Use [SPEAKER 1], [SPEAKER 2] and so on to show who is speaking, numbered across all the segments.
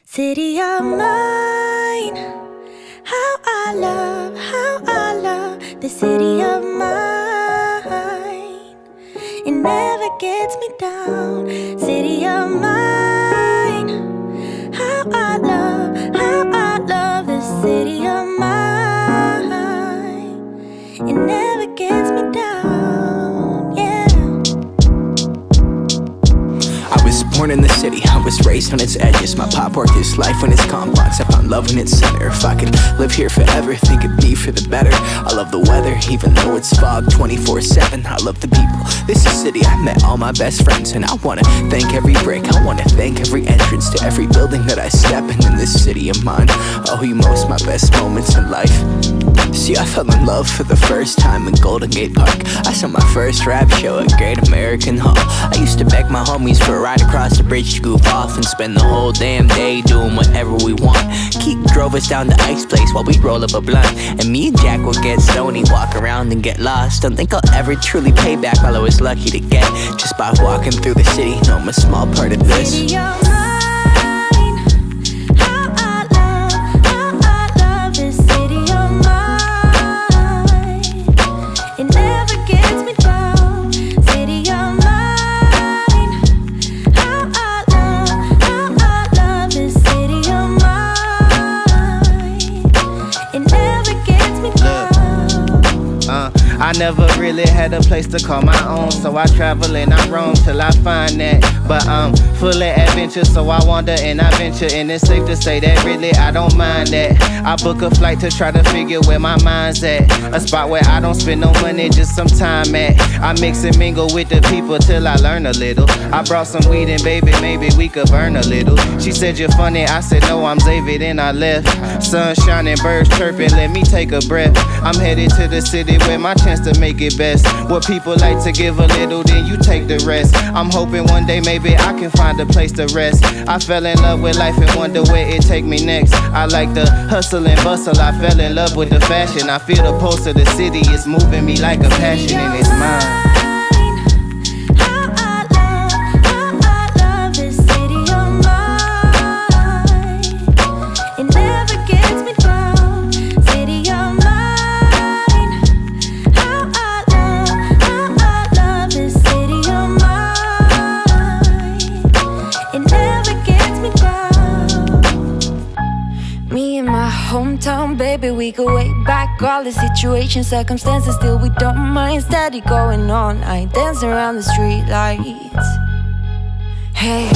[SPEAKER 1] City of mine, how I love the city of mine. It never gets me down. City of mine, how I love the city of mine. It never gets me down, yeah.
[SPEAKER 2] I was born in the city, I was raised on its edges. My pop worked his life when it's complex. I found love in its center. If I could live here forever, think it'd be for the better. I love the weather, even though it's fog 24/7. I love the people, this is city. I met all my best friends, and I wanna thank every brick. I wanna thank every entrance to every building that I step in this city of mine. I owe you most my best moments in life. See, I fell in love for the first time in Golden Gate Park. I saw my first rap show at Great American Hall. I used to beg my homies for a ride across the bridge to goof off and spend the whole damn day doing whatever we want. Keith drove us down to Ike's place while we'd roll up a blunt, and me and Jack would get stoned, walk around and get lost. Don't think I'll ever truly pay back all I was lucky to get just by walking through the city. No, I'm a small part of this.
[SPEAKER 1] City of mine, how I love this city of mine. It never gets me down. City of mine, how I love this city of mine. It never gets me down.
[SPEAKER 3] I never really had a place to call my own, so I travel and I roam till I find that. But I'm full of adventure, so I wander and I venture, and it's safe to say that really I don't mind that. I book a flight to try to figure where my mind's at, a spot where I don't spend no money, just some time at. I mix and mingle with the people till I learn a little. I brought some weed and baby, maybe we could burn a little. She said you're funny, I said no, I'm Xavier, then I left. Sun shining, birds chirping, let me take a breath. I'm headed to the city where my chance to make it best. What people like to give a little, then you take the rest. I'm hoping one day maybe I can find a place to rest. I fell in love with life and wonder where it take me next. I like the hustle and bustle, I fell in love with the fashion. I feel the pulse of the city, it's moving me like a passion and it's mine.
[SPEAKER 1] How I love this city of mine. It never gets me down. City of mine. How I love this city of mine. It never gets me down. Me and my hometown, baby, we go way back. All the situations, circumstances, still we don't mind. Steady going on, I dance around the street lights. Hey,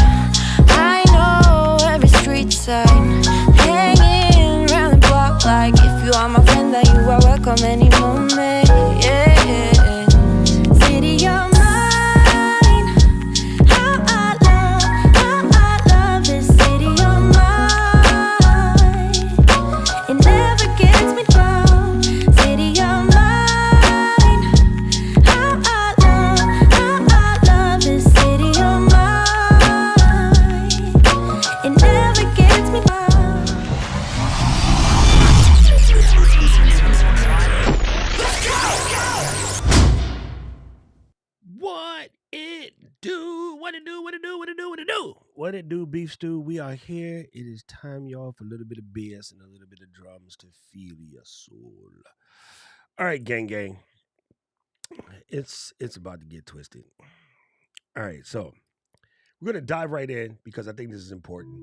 [SPEAKER 1] I know every street sign, hanging around the block. Like if you are my friend, then you are welcome any moment. Yeah. City of mine, how I love this city of mine. It never gets me down. City of mine, how I love this city of mine. It never gets me down.
[SPEAKER 4] What it do? What it do? What it do? What it do? What it do? What it do, Beef Stew? We are here. It is time, y'all, for a little bit of BS and a little bit of drums to feel your soul. All right, gang. It's about to get twisted. All right, so we're gonna dive right in because I think this is important.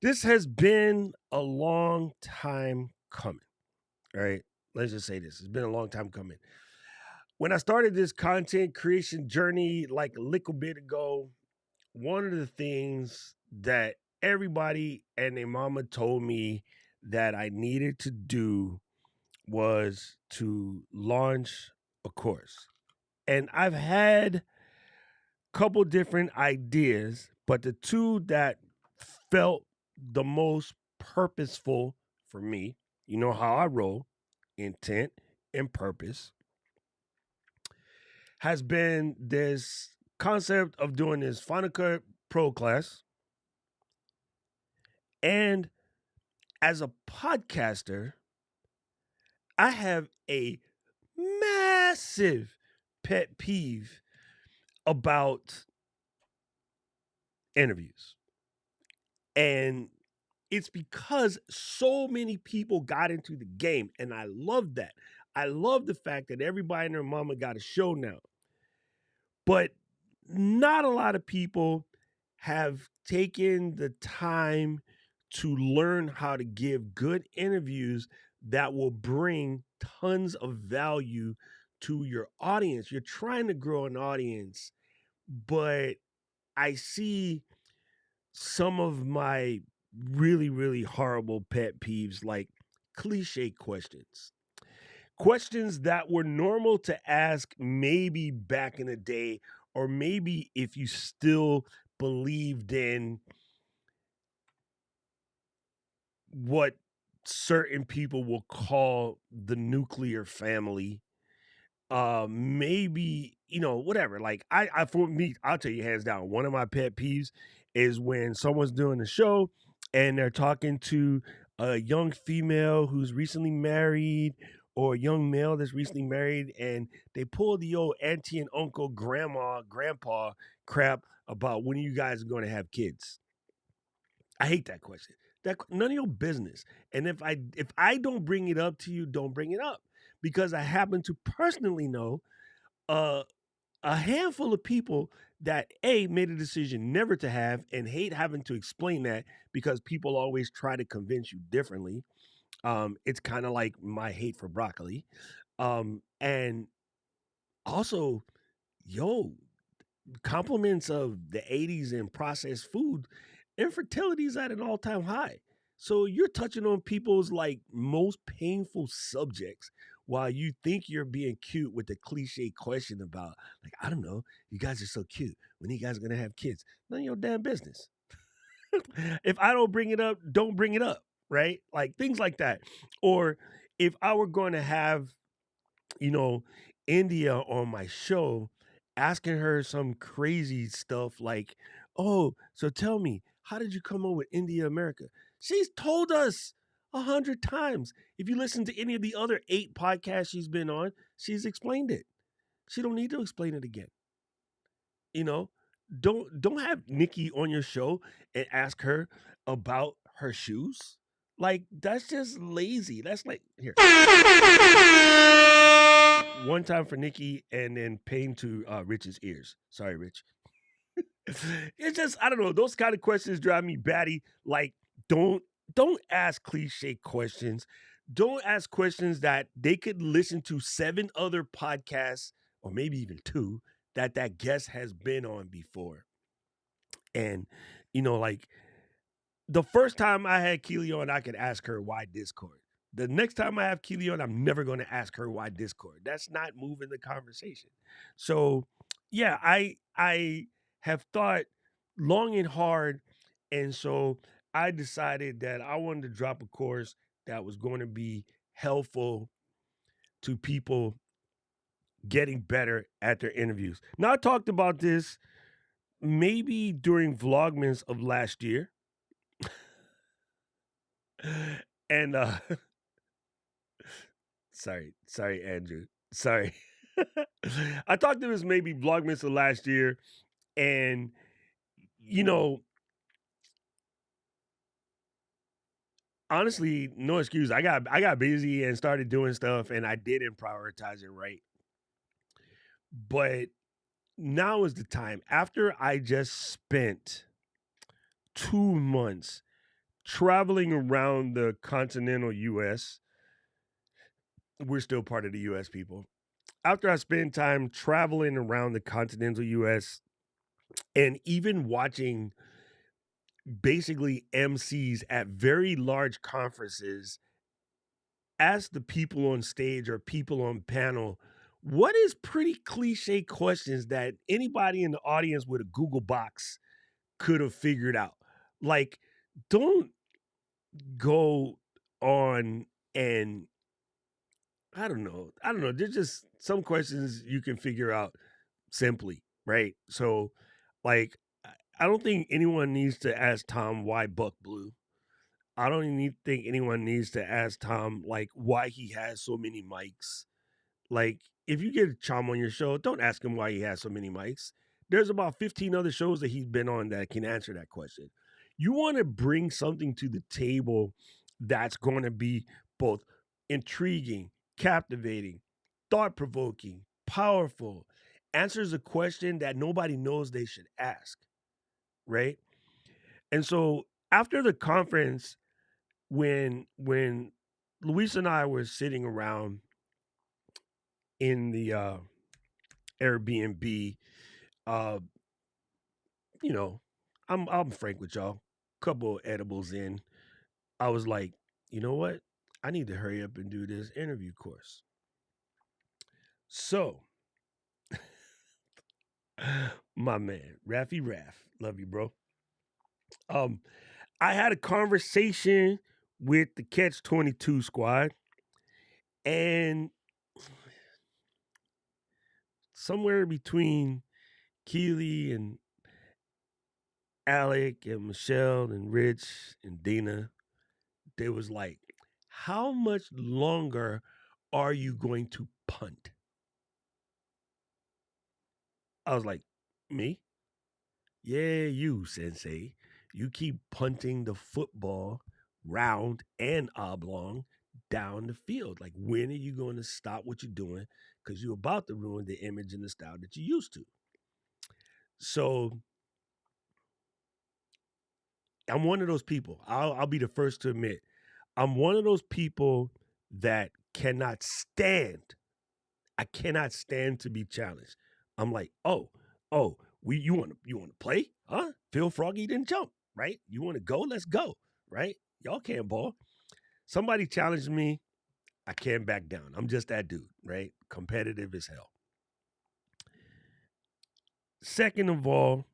[SPEAKER 4] This has been a long time coming. All right, let's just say this. It's been a long time coming. When I started this content creation journey like a little bit ago, one of the things that everybody and their mama told me that I needed to do was to launch a course. And I've had a couple different ideas, but the two that felt the most purposeful for me, you know how I roll, intent and purpose, has been this concept of doing this Final Cut Pro class. And as a podcaster, I have a massive pet peeve about interviews. And it's because so many people got into the game, and I love that. I love the fact that everybody and their mama got a show now. But not a lot of people have taken the time to learn how to give good interviews that will bring tons of value to your audience. You're trying to grow an audience, but I see some of my really, really horrible pet peeves like cliche questions. Questions that were normal to ask maybe back in the day, or maybe if you still believed in what certain people will call the nuclear family. Maybe, whatever. Like I for me, I'll tell you hands down, one of my pet peeves is when someone's doing a show and they're talking to a young female who's recently married, or a young male that's recently married, and they pull the old auntie and uncle, grandma, grandpa crap about when you guys are going to have kids. I hate that question. None of your business. And if I don't bring it up to you, don't bring it up, because I happen to personally know uh, a handful of people that made a decision never to have, and hate having to explain that because people always try to convince you differently. It's kind of like my hate for broccoli. And also, yo, compliments of the 80s and processed food, infertility is at an all-time high. So you're touching on people's like most painful subjects while you think you're being cute with the cliche question about, like, I don't know, you guys are so cute. When you guys are gonna have kids? None of your damn business. If I don't bring it up, don't bring it up, right? Like things like that. Or if I were going to have, you know, India on my show, asking her some crazy stuff like, "Oh, so tell me, how did you come up with India America?" She's told us 100 times. If you listen to any of the other 8 podcasts she's been on, she's explained it. She don't need to explain it again. You know, don't have Nikki on your show and ask her about her shoes. Like that's just lazy. That's like here. One time for Nikki, and then pain to Rich's ears. Sorry, Rich. It's just, I don't know. Those kind of questions drive me batty. Like, don't don't ask cliche questions. Don't ask questions that they could listen to 7 other podcasts, or maybe even 2, that guest has been on before. And like the first time I had Keely on, I could ask her why Discord. The next time I have Keely on, I'm never going to ask her why Discord. That's not moving the conversation. So, yeah, I have thought long and hard, and so I decided that I wanted to drop a course that was going to be helpful to people getting better at their interviews. Now, I talked about this maybe during Vlogmas of last year. And sorry, Andrew. Sorry. I talked to this maybe Vlogmas of last year, and you know, honestly, no excuse. I got busy and started doing stuff, and I didn't prioritize it right. But now is the time. After I just spent 2 months traveling around the continental US, we're still part of the US, people. After I spent time traveling around the continental US and even watching basically MCs at very large conferences ask the people on stage or people on panel, what is pretty cliche questions that anybody in the audience with a Google box could have figured out. Like, don't go on and I don't know. There's just some questions you can figure out simply, right? So, like, I don't think anyone needs to ask Tom why Buck Blue. I don't even think anyone needs to ask Tom like why he has so many mics. Like, if you get Chom on your show, don't ask him why he has so many mics. There's about 15 other shows that he's been on that can answer that question. You want to bring something to the table that's going to be both intriguing, captivating, thought provoking, powerful, answers a question that nobody knows they should ask, right? And so after the conference, when Luis and I were sitting around in the Airbnb, uh, you know, I'm frank with y'all. Couple of edibles in, I was like, you know what? I need to hurry up and do this interview course. So, my man, Raffy Raff, love you, bro. Um, I had a conversation with the Catch 22 squad, and somewhere between Keely and Alec and Michelle and Rich and Dina, they was like, how much longer are you going to punt? I was like, me? Yeah, you, Sensei. You keep punting the football round and oblong down the field. Like, when are you going to stop what you're doing? Because you're about to ruin the image and the style that you used to. So I'm one of those people. I'll be the first to admit. I'm one of those people that cannot stand. I cannot stand to be challenged. I'm like, oh, you want to play? Huh? Phil Froggy didn't jump, right? You want to go? Let's go, right? Y'all can't ball. Somebody challenged me, I can't back down. I'm just that dude, right? Competitive as hell. Second of all,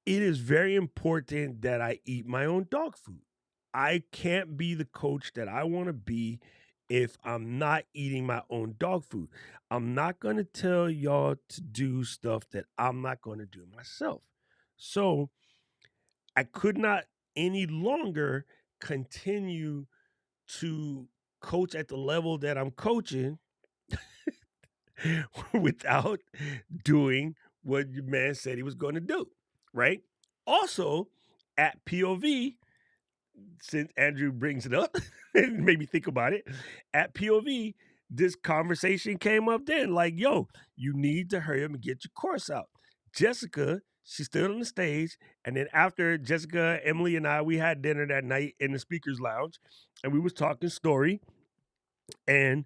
[SPEAKER 4] it is very important that I eat my own dog food. I can't be the coach that I want to be if I'm not eating my own dog food. I'm not going to tell y'all to do stuff that I'm not going to do myself. So I could not any longer continue to coach at the level that I'm coaching without doing what your man said he was going to do, right? Also, at POV, since Andrew brings it up and made me think about it, at POV, this conversation came up then. Like, yo, you need to hurry up and get your course out. Jessica, she stood on the stage, and then after Jessica, Emily, and I, we had dinner that night in the speakers lounge, and we was talking story. And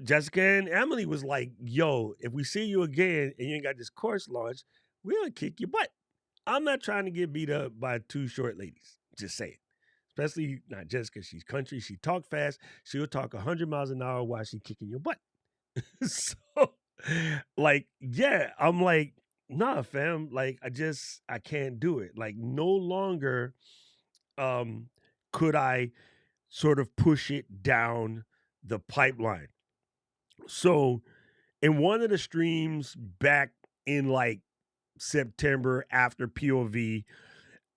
[SPEAKER 4] Jessica and Emily was like, yo, if we see you again and you ain't got this course launched, we're gonna kick your butt. I'm not trying to get beat up by two short ladies. Just saying. Especially not Jessica. She's country. She talk fast. She'll talk 100 miles an hour while she kicking your butt. So, like, yeah, I'm like, nah, fam. Like, I can't do it. Like, no longer could I sort of push it down the pipeline. So, in one of the streams back in like September after POV,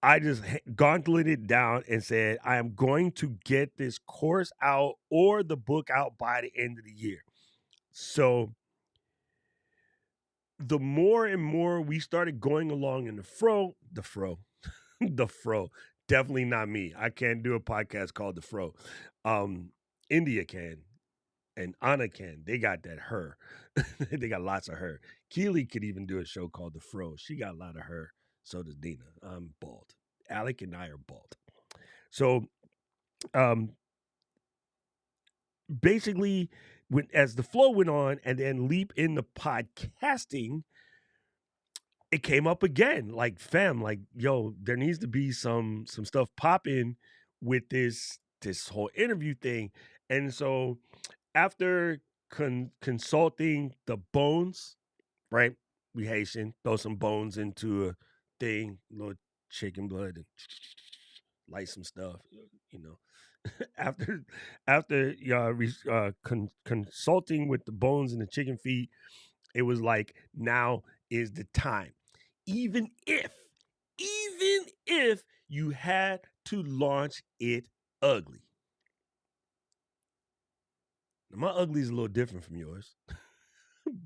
[SPEAKER 4] I just gauntleted down and said, I am going to get this course out or the book out by the end of the year. So the more and more we started going along in the fro, definitely not me. I can't do a podcast called The Fro. India can, and Anna can. They got that her. They got lots of her. Keely could even do a show called The Fro. She got a lot of her. So does Dina. I'm bald. Alec and I are bald. So, basically, as the flow went on, and then leap into podcasting, it came up again. Like, fam, like, yo, there needs to be some stuff popping with this whole interview thing. And so, after consulting the bones, right? We Haitian, throw some bones into a thing, little chicken blood, and light some stuff, after consulting with the bones and the chicken feet, it was like, now is the time. Even if you had to launch it ugly. Now, my ugly is a little different from yours,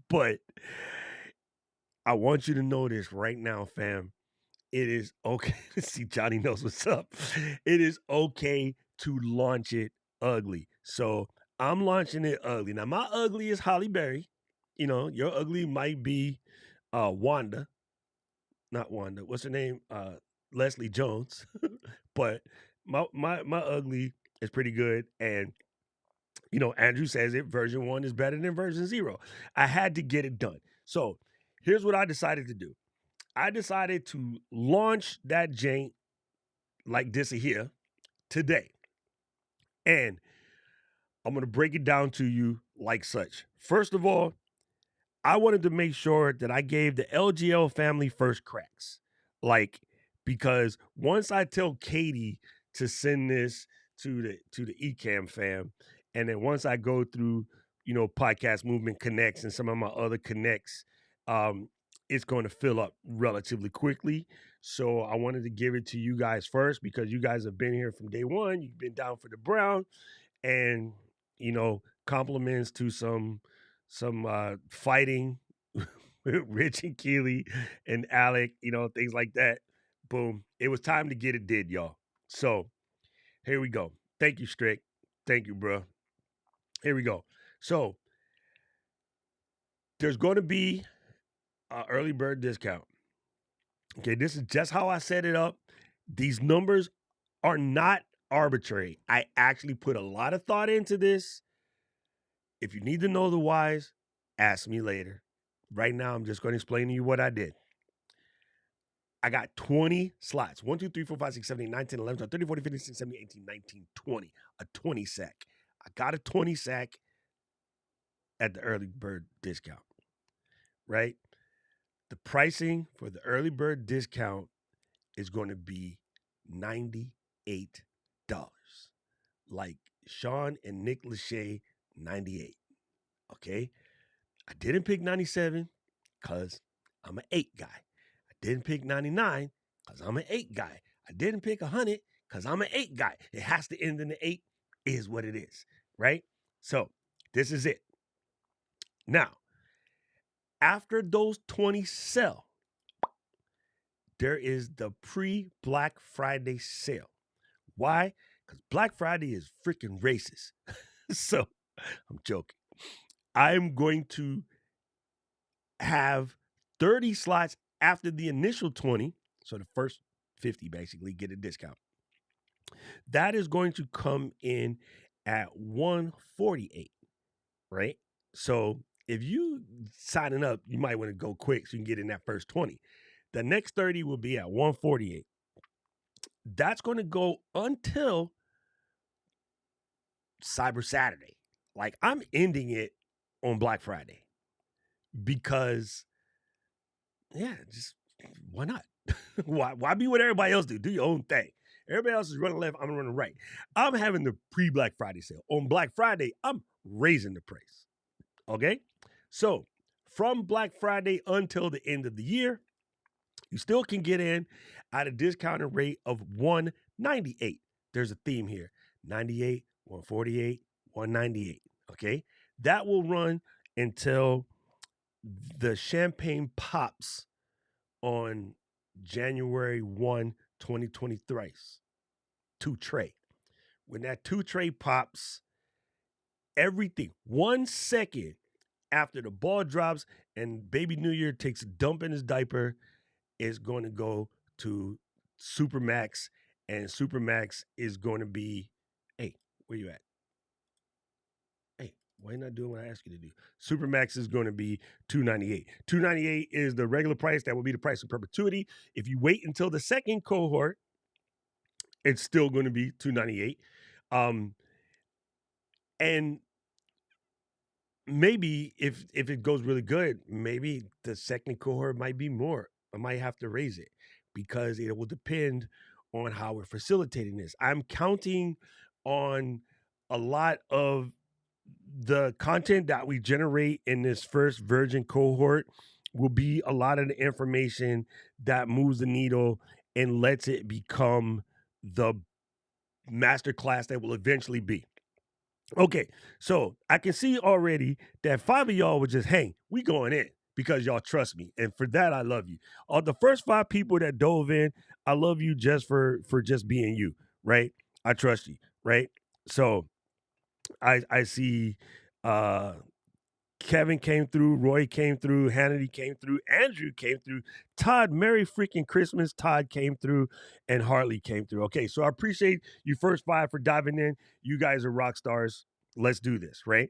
[SPEAKER 4] but I want you to know this right now, fam. it is okay. See, Johnny knows what's up. It is okay to launch it ugly. So I'm launching it ugly. Now, my ugly is Holly Berry. You know, your ugly might be Wanda, not Wanda. What's her name? Leslie Jones. But my ugly is pretty good. And you know, Andrew says it, version 1 is better than version 0. I had to get it done. So here's what I decided to do. I decided to launch that jank like this here today. And I'm going to break it down to you like such. First of all, I wanted to make sure that I gave the LGL family first cracks. Like, because once I tell Katie to send this to the Ecamm fam, and then once I go through, you know, Podcast Movement Connects and some of my other connects, it's going to fill up relatively quickly. So I wanted to give it to you guys first because you guys have been here from day one. You've been down for the Brown, and you know, compliments to some fighting with Rich and Keely and Alec, you know, things like that. Boom. It was time to get it did, y'all. So here we go. Thank you, Strick. Thank you, bro. Here we go. So there's going to be an early bird discount. Okay, this is just how I set it up. These numbers are not arbitrary. I actually put a lot of thought into this. If you need to know the whys, ask me later. Right now, I'm just going to explain to you what I did. I got 20 slots. 1, 2, 3, 4, 5, 6, 7, 8, 9, 10, 11, 12, 13, 14, 15, 16, 17, 18, 19, 20. A 20 sack. I got a 20 sack at the early bird discount, right? The pricing for the early bird discount is going to be $98. Like Sean and Nick Lachey, 98. Okay? I didn't pick 97 because I'm an 8 guy. I didn't pick 99 because I'm an 8 guy. I didn't pick 100 because I'm an 8 guy. It has to end in the 8 is what it is, right? So this is it. Now, after those 20 sell, there is the pre-Black Friday sale. Why? Because Black Friday is freaking racist. So I'm joking. I'm going to have 30 slots after the initial 20. So the first 50 basically get a discount. That is going to come in at $148, right? So if you signing up, you might want to go quick so you can get in that first 20. The next 30 will be at $148. That's going to go until Cyber Saturday. Like, I'm ending it on Black Friday because, yeah, just why not? Why be what everybody else do? Do your own thing. Everybody else is running left, I'm running right. I'm having the pre-Black Friday sale. On Black Friday, I'm raising the price. Okay? So, from Black Friday until the end of the year, you still can get in at a discounted rate of $198. There's a theme here. 98, 148, 198. Okay? That will run until the champagne pops on January 1, 2023. 2 tray. When that 2 tray pops, everything, 1 second after the ball drops and Baby New Year takes a dump in his diaper, is going to go to Supermax, and Supermax is going to be, hey, where you at? Hey, why are you not doing what I asked you to do? Supermax is going to be $298. $298 is the regular price. That will be the price of perpetuity. If you wait until the second cohort, it's still going to be $298. And maybe if it goes really good, maybe the second cohort might be more. I might have to raise it because it will depend on how we're facilitating this. I'm counting on a lot of the content that we generate in this first virgin cohort will be a lot of the information that moves the needle and lets it become the masterclass that will eventually be. Okay, so I can see already that 5 of y'all were just, hey, we going in. because y'all trust me, and for that I love you. The first 5 people that dove in, I love you just for just being you, right? I trust you, right? So I see uh Kevin came through, Roy came through, Hannity came through, Andrew came through, Todd, Merry freaking Christmas, Todd came through, and Harley came through. Okay, so I appreciate you first 5 for diving in. You guys are rock stars. Let's do this, right?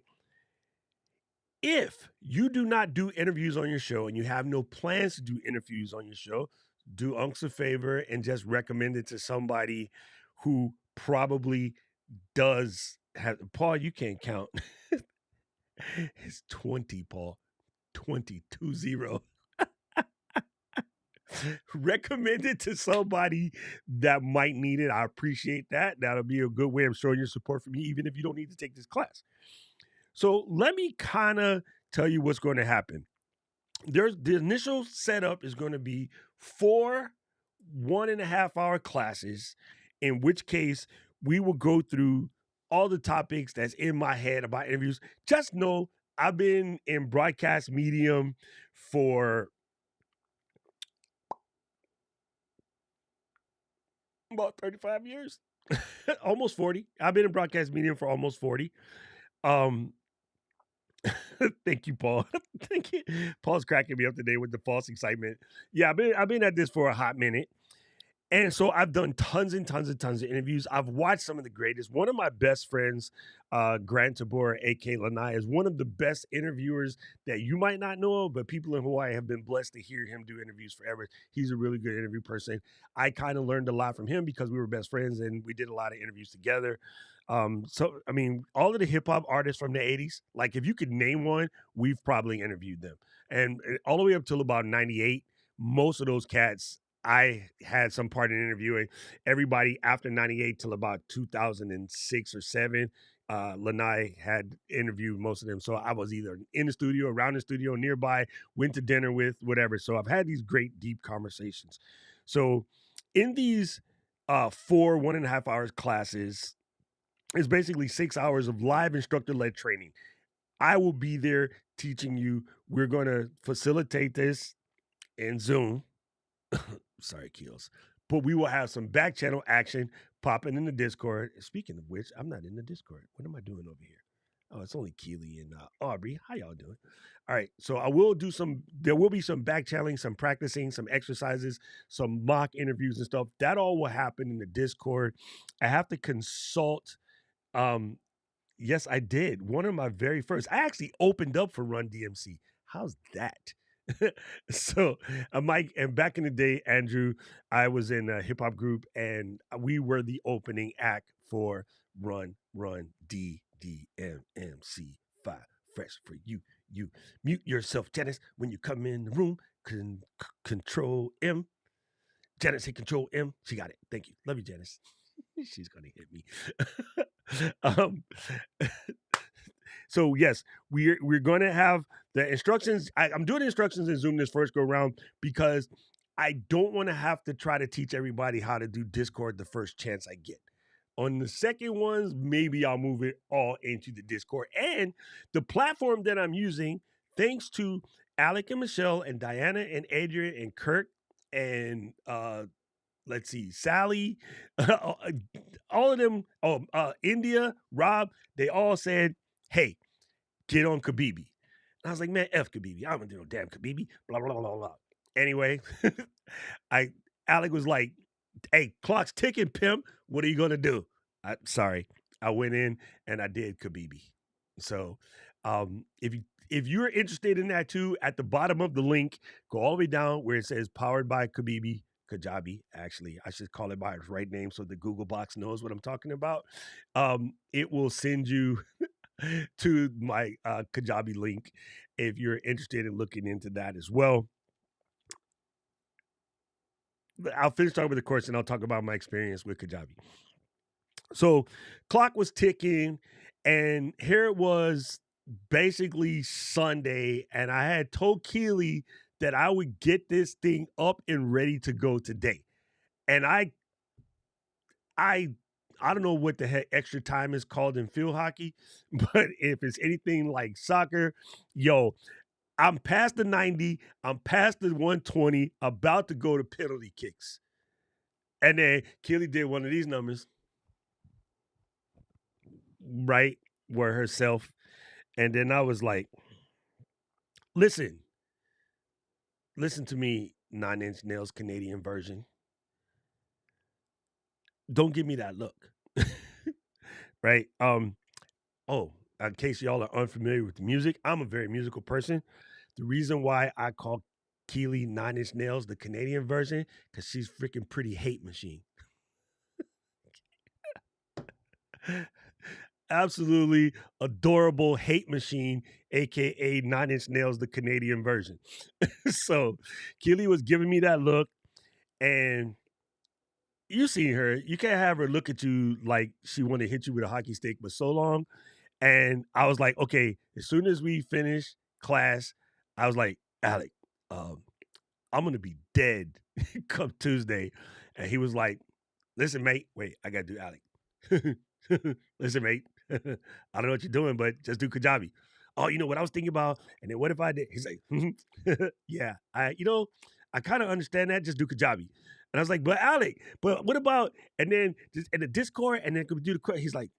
[SPEAKER 4] If you do not do interviews on your show and you have no plans to do interviews on your show, do Unks a favor and just recommend it to somebody who probably does have. Paul, you can't count. It's 20, Paul. 20. Recommend it to somebody that might need it. I appreciate that. That'll be a good way of showing your support for me, even if you don't need to take this class. So let me kind of tell you what's going to happen. The initial setup is going to be 4 1.5-hour classes, in which case we will go through all the topics that's in my head about interviews. Just know I've been in broadcast medium for about 35 years, almost 40. I've been in broadcast medium for almost 40. Thank you, Paul. Thank you. Paul's cracking me up today with the false excitement. Yeah, I've been at this for a hot minute. And so I've done tons and tons and tons of interviews. I've watched some of the greatest. One of my best friends, Grant Tabor, a.k.a. Lanai, is one of the best interviewers that you might not know of, but people in Hawaii have been blessed to hear him do interviews forever. He's a really good interview person. I kind of learned a lot from him because we were best friends and we did a lot of interviews together. So, I mean, all of the hip hop artists from the 80s, like if you could name one, we've probably interviewed them. And all the way up till about 98, most of those cats I had some part in interviewing. Everybody after 98 till about 2006 or 7, Lanai had interviewed most of them. So I was either in the studio, around the studio, nearby, went to dinner with, whatever. So I've had these great, deep conversations. So in these 4 1.5 hours classes, it's basically 6 hours of live instructor-led training. I will be there teaching you. We're going to facilitate this in Zoom. Sorry, Keels. But we will have some back channel action popping in the Discord. Speaking of which, I'm not in the Discord. What am I doing over here? Oh, it's only Keely and Aubrey. How y'all doing? All right. So there will be some back channeling, some practicing, some exercises, some mock interviews and stuff. That all will happen in the Discord. I have to consult. Yes, I did. One of my very first. I actually opened up for Run DMC. How's that? So Mike, and back in the day, Andrew, I was in a hip hop group and we were the opening act for Run DMC 5 Fresh for you. You mute yourself, Janice, when you come in the room. Control M. Janice, hit Control M. She got it. Thank you. Love you, Janice. She's gonna hit me. So yes, we're going to have the instructions. I'm doing the instructions in Zoom this first go round because I don't want to have to try to teach everybody how to do Discord the first chance I get. On the second ones, maybe I'll move it all into the Discord. And the platform that I'm using, thanks to Alec and Michelle and Diana and Adrian and Kirk and let's see, Sally, all of them, India, Rob, they all said, hey, get on Kabibi. And I was like, man, F Kabibi. I don't do no damn Kabibi. Blah, blah, blah, blah. Anyway, Alec was like, hey, clock's ticking, pimp. What are you going to do? Sorry. I went in and I did Kabibi. So if you're interested in that too, at the bottom of the link, go all the way down where it says powered by Kajabi, actually. I should call it by its right name so the Google box knows what I'm talking about. It will send you to my Kajabi link if you're interested in looking into that as well. I'll finish talking with the course and I'll talk about my experience with Kajabi. So clock was ticking and here it was basically Sunday, and I had told Keely that I would get this thing up and ready to go today. And I don't know what the heck extra time is called in field hockey, but if it's anything like soccer, yo, I'm past the 90, I'm past the 120, about to go to penalty kicks. And then Keely did one of these numbers, right, where herself. And then I was like, listen to me, 9 Inch Nails Canadian version. Don't give me that look. Right? In case y'all are unfamiliar with the music, I'm a very musical person. The reason why I call Keely 9 Inch Nails the Canadian version, because she's freaking pretty hate machine. Absolutely adorable hate machine, aka 9 Inch Nails the Canadian version. So Keely was giving me that look, and you seen her. You can't have her look at you like she want to hit you with a hockey stick, but so long. And I was like, okay, as soon as we finish class, I was like, Alec, I'm gonna be dead come Tuesday. And he was like, listen, mate, wait, I gotta do Alec. Listen, mate, I don't know what you're doing, but just do Kajabi. Oh, you know what I was thinking about? And then what if I did? He's like, yeah, I kind of understand that. Just do Kajabi. And I was like, but Alec, but what about, and then just in the Discord, and then could do the, he's like,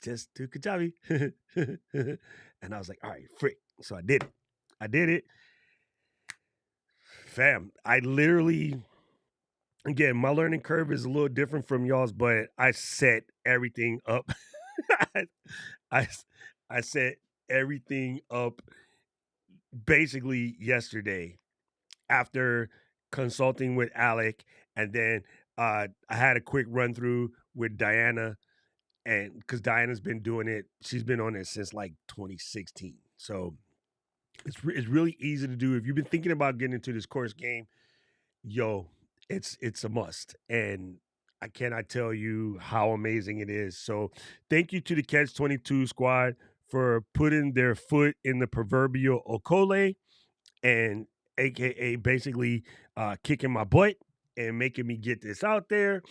[SPEAKER 4] just do Kajabi. And I was like, all right, frick. So I did it. Fam, I literally, again, my learning curve is a little different from y'all's, but I set everything up. I, I set everything up basically yesterday after consulting with Alec, and then I had a quick run through with Diana, and because Diana's been doing it, she's been on it since like 2016. So it's really easy to do. If you've been thinking about getting into this course game, yo, it's a must. And I cannot tell you how amazing it is. So thank you to the Catch 22 squad for putting their foot in the proverbial Okole, and aka basically kicking my butt and making me get this out there.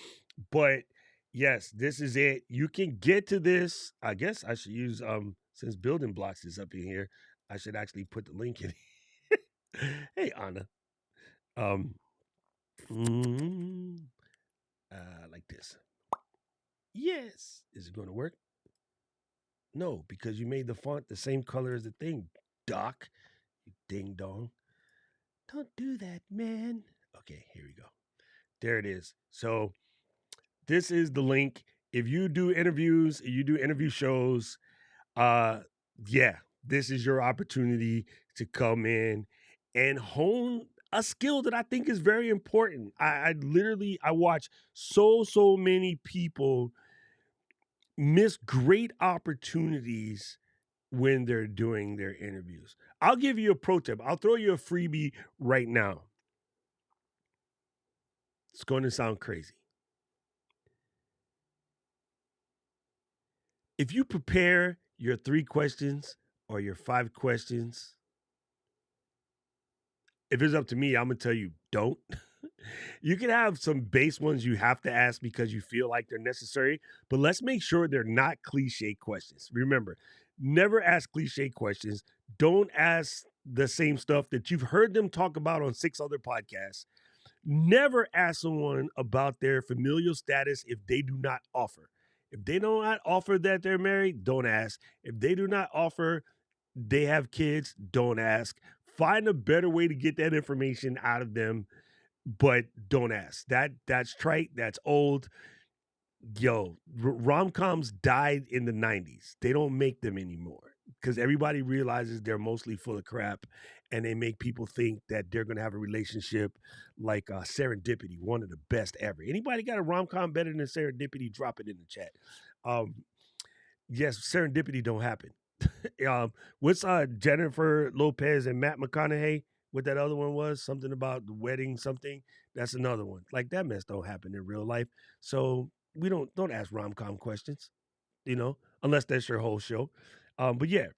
[SPEAKER 4] But yes, this is it. You can get to this. I guess I should use since Building Blocks is up in here, I should actually put the link in. Hey Anna. Um mm, like this. Yes. Is it going to work? No, because you made the font the same color as the thing, Doc. You ding dong. Don't do that, man. Okay, here we go. There it is. So this is the link. If you do interviews, you do interview shows, yeah, this is your opportunity to come in and hone a skill that I think is very important. I literally I watch so many people miss great opportunities when they're doing their interviews. I'll give you a pro tip. I'll throw you a freebie right now. It's going to sound crazy. If you prepare your 3 questions or your 5 questions, if it's up to me, I'm going to tell you don't. You can have some base ones you have to ask because you feel like they're necessary, but let's make sure they're not cliche questions. Remember, never ask cliche questions. Don't ask the same stuff that you've heard them talk about on 6 other podcasts. Never ask someone about their familial status if they do not offer. If they do not offer that they're married, don't ask. If they do not offer they have kids, don't ask. Find a better way to get that information out of them, but don't ask. That's trite. That's old. Yo, rom-coms died in the 90s. They don't make them anymore because everybody realizes they're mostly full of crap, and they make people think that they're going to have a relationship like Serendipity, one of the best ever. Anybody got a rom-com better than Serendipity? Drop it in the chat. Yes, Serendipity don't happen. What's Jennifer Lopez and Matt McConaughey? What that other one was? Something about the wedding, something. That's another one. Like that mess don't happen in real life. So we don't ask rom-com questions, unless that's your whole show. But yeah,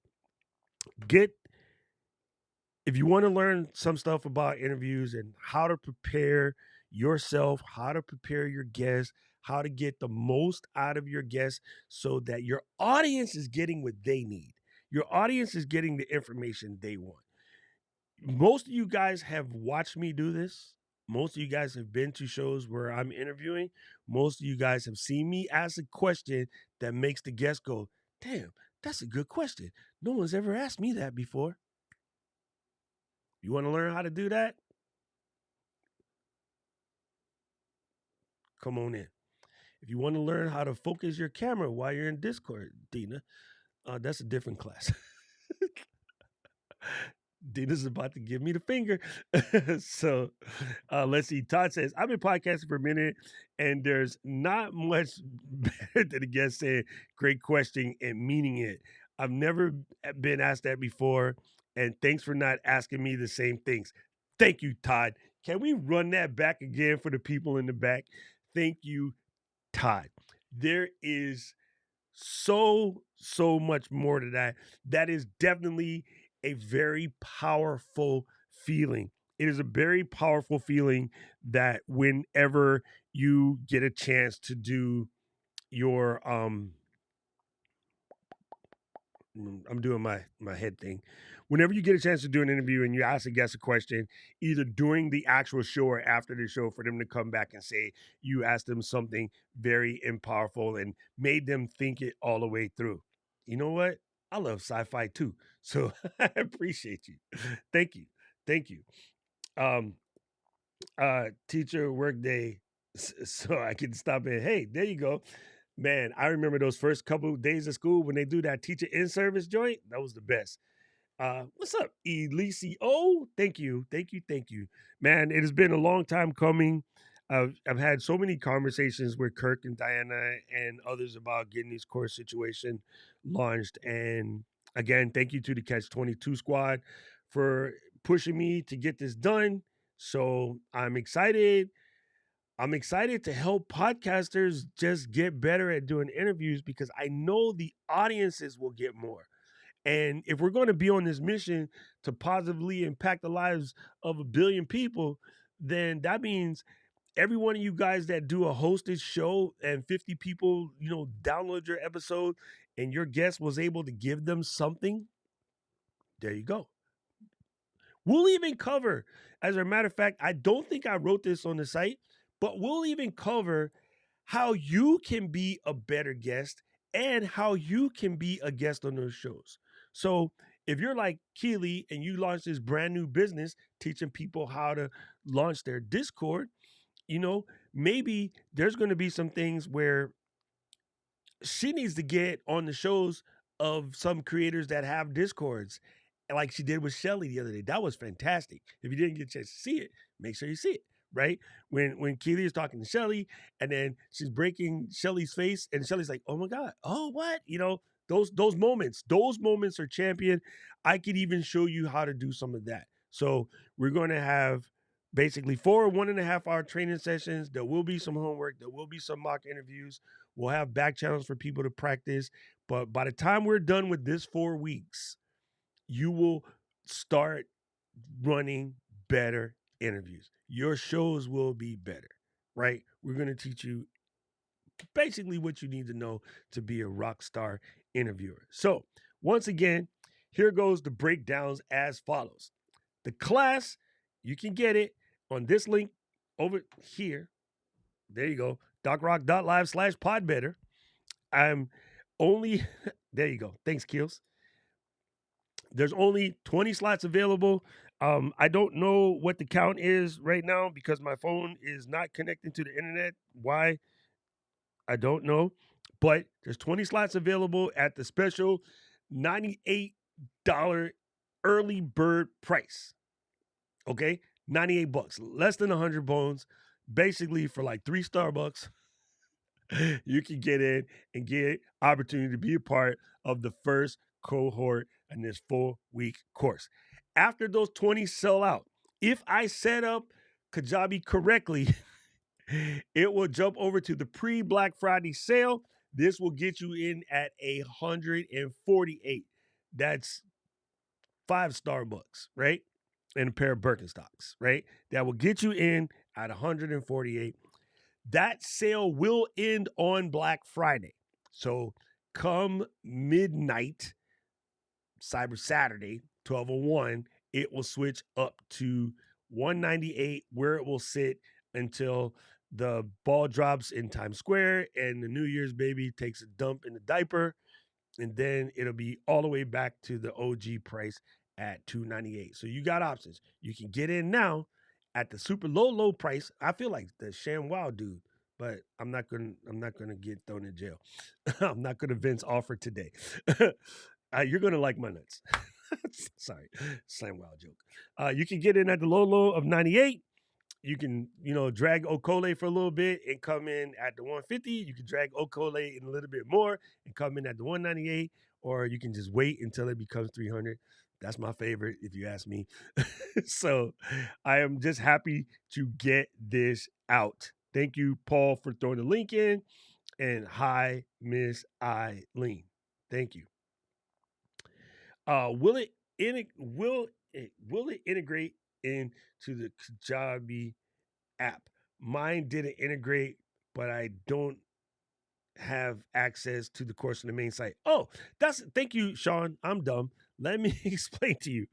[SPEAKER 4] if you want to learn some stuff about interviews and how to prepare yourself, how to prepare your guests, how to get the most out of your guests so that your audience is getting what they need. Your audience is getting the information they want. most of you guys have watched me do this. Most of you guys have been to shows where I'm interviewing. Most of you guys have seen me ask a question that makes the guest go, damn, that's a good question. No one's ever asked me that before. You want to learn how to do that? Come on in. If you want to learn how to focus your camera while you're in Discord, Dina, that's a different class. Dina's about to give me the finger. So let's see. Todd says, I've been podcasting for a minute and there's not much better than a guest saying, great question and meaning it. I've never been asked that before. And thanks for not asking me the same things. Thank you, Todd. Can we run that back again for the people in the back? Thank you, Todd. There is so much more to that. That is definitely a very powerful feeling. It is a very powerful feeling that whenever you get a chance to do your I'm doing my head thing. Whenever you get a chance to do an interview and you ask a guest a question, either during the actual show or after the show, for them to come back and say you asked them something very powerful and made them think it all the way through. You know what? I love sci-fi too. So I appreciate you. Thank you. Thank you. Teacher workday so I can stop it. Hey, there you go. Man, I remember those first couple of days of school when they do that teacher in-service joint. That was the best. What's up, Elicio? Thank you. Man, it has been a long time coming. I've had so many conversations with Kirk and Diana and others about getting this course situation launched. And again, thank you to the Catch 22 squad for pushing me to get this done. So I'm excited. I'm excited to help podcasters just get better at doing interviews because I know the audiences will get more. And if we're going to be on this mission to positively impact the lives of 1 billion people, then that means every one of you guys that do a hosted show and 50 people, download your episode and your guest was able to give them something, there you go. We'll even cover, as a matter of fact, I don't think I wrote this on the site, but we'll even cover how you can be a better guest and how you can be a guest on those shows. So if you're like Keely and you launch this brand new business, teaching people how to launch their Discord, maybe there's going to be some things where she needs to get on the shows of some creators that have Discords, like she did with Shelly the other day. That was fantastic. If you didn't get a chance to see it, make sure you see it. Right? When Keely is talking to Shelly and then she's breaking Shelly's face and Shelly's like, oh my God, oh what? Those moments are champion. I could even show you how to do some of that. So we're going to have basically 4 1.5-hour training sessions. There will be some homework. There will be some mock interviews. We'll have back channels for people to practice. But by the time we're done with this 4 weeks, you will start running better interviews. Your shows will be better, right? We're going to teach you basically what you need to know to be a rock star interviewer. So once again, here goes the breakdowns as follows. The class, you can get it on this link over here. There you go. DocRock.live/podbetter. I'm only, there you go. Thanks, Keels. There's only 20 slots available. I don't know what the count is right now because my phone is not connecting to the internet. Why? I don't know. But there's 20 slots available at the special $98 early bird price. Okay? $98. Less than 100 bones. Basically for like 3 Starbucks. You can get in and get opportunity to be a part of the first cohort in this 4-week course. After those 20 sell out, if I set up Kajabi correctly, it will jump over to the pre-Black Friday sale. This will get you in at $148. That's 5 Starbucks, right? And a pair of Birkenstocks, right? That will get you in at $148. That sale will end on Black Friday. So come midnight, Cyber Saturday, 12:01, it will switch up to 198, where it will sit until the ball drops in Times Square and the New Year's baby takes a dump in the diaper, and then it'll be all the way back to the OG price at 298. So you got options. You can get in now at the super low price. I feel like the ShamWow dude, but I'm not gonna get thrown in jail. I'm not gonna Vince offer today. You're gonna like my nuts. Sorry, ShamWow joke. You can get in at the low of 98. You can, drag Okole for a little bit and come in at the 150. You can drag Okole in a little bit more and come in at the 198, or you can just wait until it becomes 300. That's my favorite, if you ask me. So I am just happy to get this out. Thank you, Paul, for throwing the link in. And hi, Miss Eileen. Thank you. Will it integrate into the Kajabi app? Mine didn't integrate, but I don't have access to the course on the main site. Oh, thank you, Sean. I'm dumb. Let me explain to you.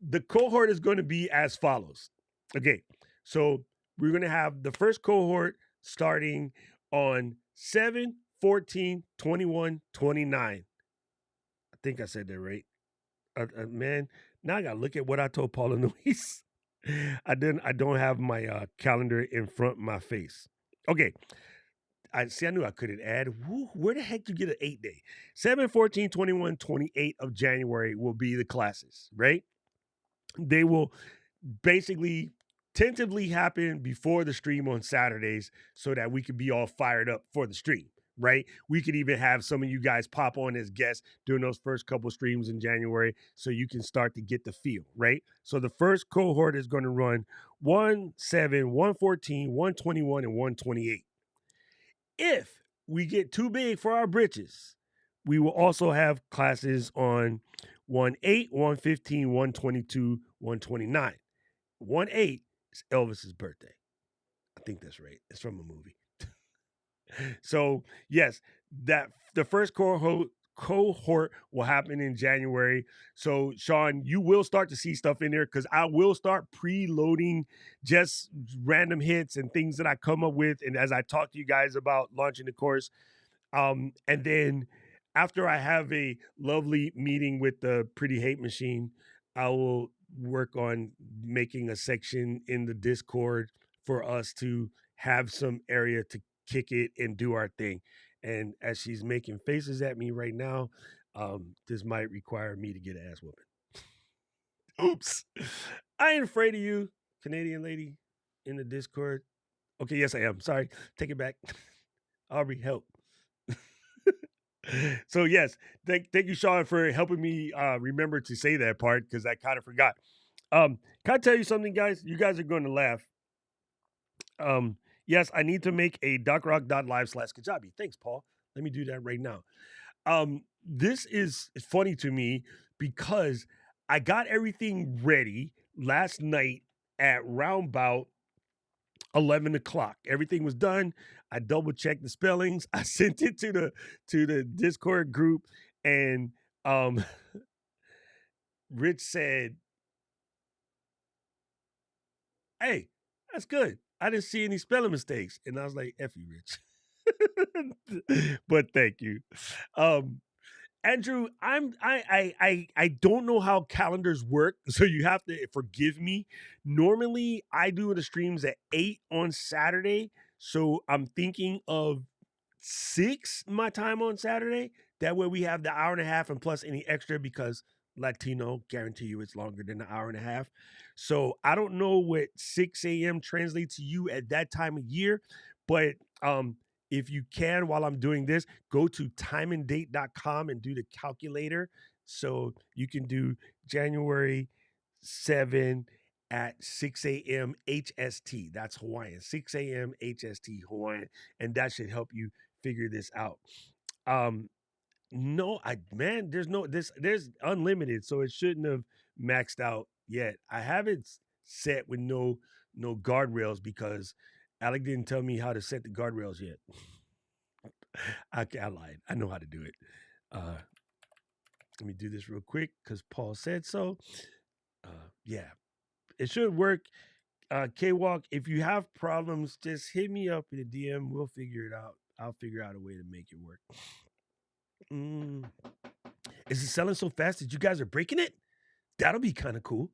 [SPEAKER 4] The cohort is going to be as follows. Okay, so we're going to have the first cohort starting on 7, 14, 21, 29. I think I said that right. Man, now I gotta look at what I told Paul and Luis. I don't have my calendar in front of my face. Okay. I knew I couldn't add. Where the heck you get an 8-day? 7, 14, 21, 28 of January will be the classes, right? They will basically tentatively happen before the stream on Saturdays so that we can be all fired up for the stream. Right? We could even have some of you guys pop on as guests during those first couple streams in January so you can start to get the feel, right? So the first cohort is going to run 1, 7, 114, 121, and 128. If we get too big for our britches, we will also have classes on 1/8, 115, 122, 129. 1/8 is Elvis's birthday. I think that's right. It's from a movie. So yes, that the first cohort will happen in January. So Sean, you will start to see stuff in there because I will start preloading just random hits and things that I come up with, and as I talk to you guys about launching the course, and then after I have a lovely meeting with the Pretty Hate Machine, I will work on making a section in the Discord for us to have some area to kick it and do our thing. And as she's making faces at me right now, this might require me to get an ass whooping. Oops. I ain't afraid of you, Canadian lady in the Discord. Okay, yes, I am. Sorry. Take it back. Aubrey, help. So yes, thank you, Sean, for helping me remember to say that part because I kind of forgot. Can I tell you something, guys? You guys are going to laugh. Yes, I need to make a docrock.live/Kajabi. Thanks, Paul. Let me do that right now. This is funny to me because I got everything ready last night at round about 11 o'clock. Everything was done. I double checked the spellings. I sent it to the Discord group, and Rich said, "Hey, that's good. I didn't see any spelling mistakes." And I was like, "F you, Rich." But thank you. Andrew, I don't know how calendars work, so you have to forgive me. Normally, I do the streams at 8 on Saturday, so I'm thinking of 6 my time on Saturday. That way we have the hour and a half and plus any extra because Latino, guarantee you it's longer than an hour and a half. So I don't know what 6 a.m. translates to you at that time of year, but if you can, while I'm doing this, go to timeanddate.com and do the calculator. So you can do January 7 at 6 a.m. HST. That's Hawaiian. 6 a.m. HST Hawaiian. And that should help you figure this out. No, there's unlimited, so it shouldn't have maxed out yet. I have it set with no guardrails because Alec didn't tell me how to set the guardrails yet. I lied. I know how to do it. Let me do this real quick because Paul said so. Yeah, it should work. K-Walk, if you have problems, just hit me up in a DM. We'll figure it out. I'll figure out a way to make it work. Mm. Is it selling so fast that you guys are breaking it? That'll be kind of cool.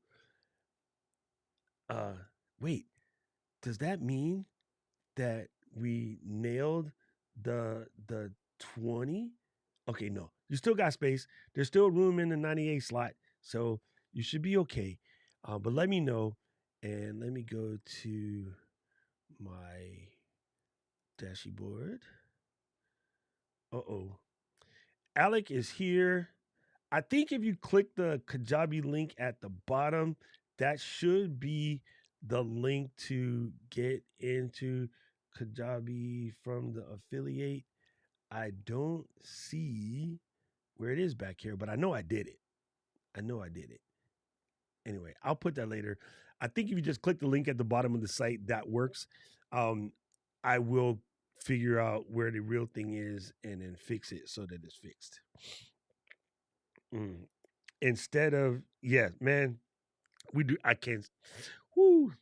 [SPEAKER 4] Uh, wait, does that mean that we nailed the 20? Okay, no. You still got space. There's still room in the 98 slot. So you should be okay. But let me know. And let me go to my dashboard. Uh-oh. Alec is here. I think if you click the Kajabi link at the bottom, that should be the link to get into Kajabi from the affiliate. I don't see where it is back here, but I know I did it. Anyway, I'll put that later. I think if you just click the link at the bottom of the site, that works. I will figure out where the real thing is and then fix it so that it's fixed. Instead of, yeah, man, I can't. Whoo.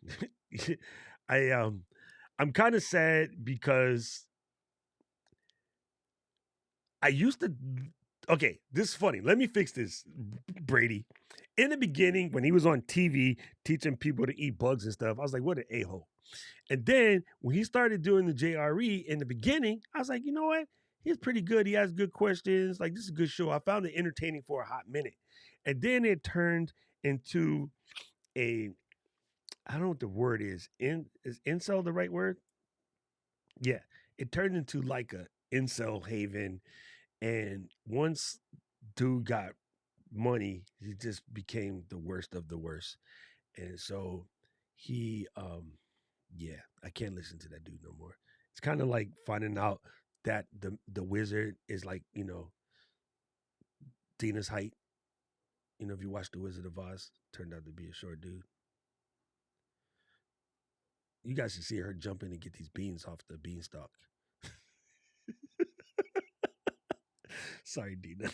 [SPEAKER 4] I'm kind of sad because I used to. Okay, this is funny. Let me fix this, Brady. In the beginning, when he was on TV teaching people to eat bugs and stuff, I was like, what an a-hole. And then when he started doing the JRE in the beginning, I was like, you know what? He's pretty good. He has good questions. Like, this is a good show. I found it entertaining for a hot minute. And then it turned into I don't know what the word is. Is incel the right word? Yeah. It turned into like a incel haven. And once dude got money, he just became the worst of the worst. And so he yeah, I can't listen to that dude no more. It's kind of like finding out that the wizard is like, Dina's height. If you watch The Wizard of Oz, turned out to be a short dude. You guys should see her jump in and get these beans off the beanstalk. Sorry, Dina.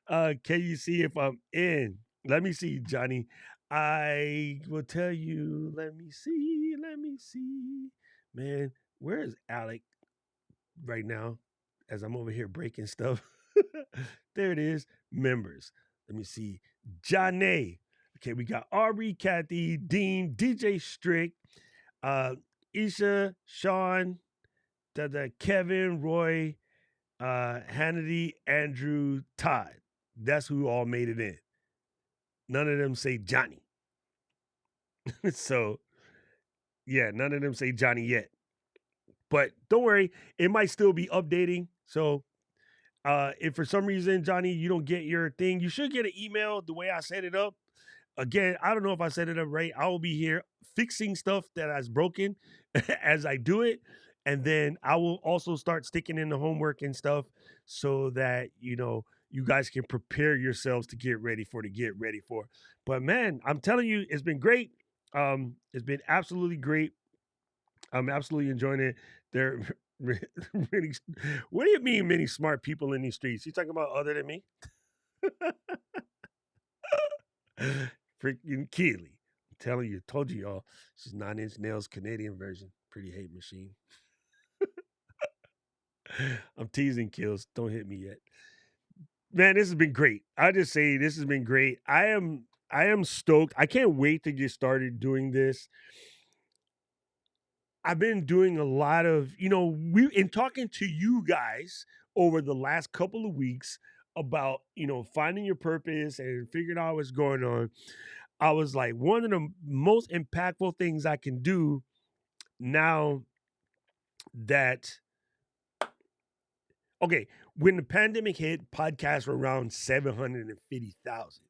[SPEAKER 4] Can you see if I'm in? Let me see, Johnny. I will tell you. Let me see. Man, where is Alec right now? As I'm over here breaking stuff. There it is. Members. Let me see. Johnny. Okay, we got Aubrey, Kathy, Dean, DJ Strick, Isha, Sean, Kevin, Roy, Hannity, Andrew, Todd. That's who all made it in. None of them say Johnny. So, yeah, none of them say Johnny yet. But don't worry, it might still be updating. So, if for some reason, Johnny, you don't get your thing, you should get an email the way I set it up. Again, I don't know if I set it up right. I will be here fixing stuff that is broken as I do it. And then I will also start sticking in the homework and stuff so that, you guys can prepare yourselves to get ready for. But man, I'm telling you, it's been great. It's been absolutely great. I'm absolutely enjoying it. They're really, what do you mean many smart people in these streets? You talking about other than me? Freaking Keely. I'm telling you, told you y'all. This is 9 Inch Nails Canadian version. Pretty hate machine. I'm teasing, Kills. Don't hit me yet. Man, this has been great. I just say this has been great. I am stoked. I can't wait to get started doing this. I've been doing a lot of, in talking to you guys over the last couple of weeks about, finding your purpose and figuring out what's going on. I was like, one of the most impactful things I can do now that, okay, when the pandemic hit, podcasts were around 750,000.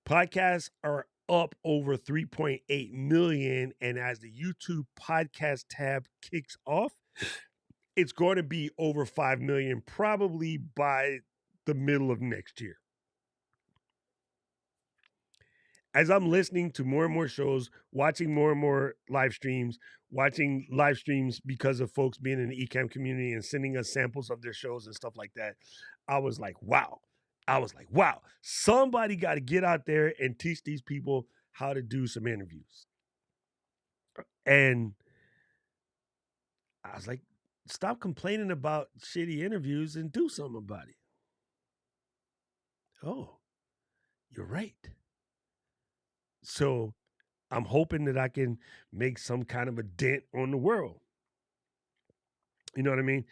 [SPEAKER 4] Podcasts are up over 3.8 million. And as the YouTube podcast tab kicks off, it's going to be over 5 million probably by the middle of next year. As I'm listening to more and more shows, watching more and more live streams because of folks being in the Ecamm community and sending us samples of their shows and stuff like that, I was like, wow, I was like, wow, somebody got to get out there and teach these people how to do some interviews. And I was like, stop complaining about shitty interviews and do something about it. Oh, you're right. So I'm hoping that I can make some kind of a dent on the world. You know what I mean?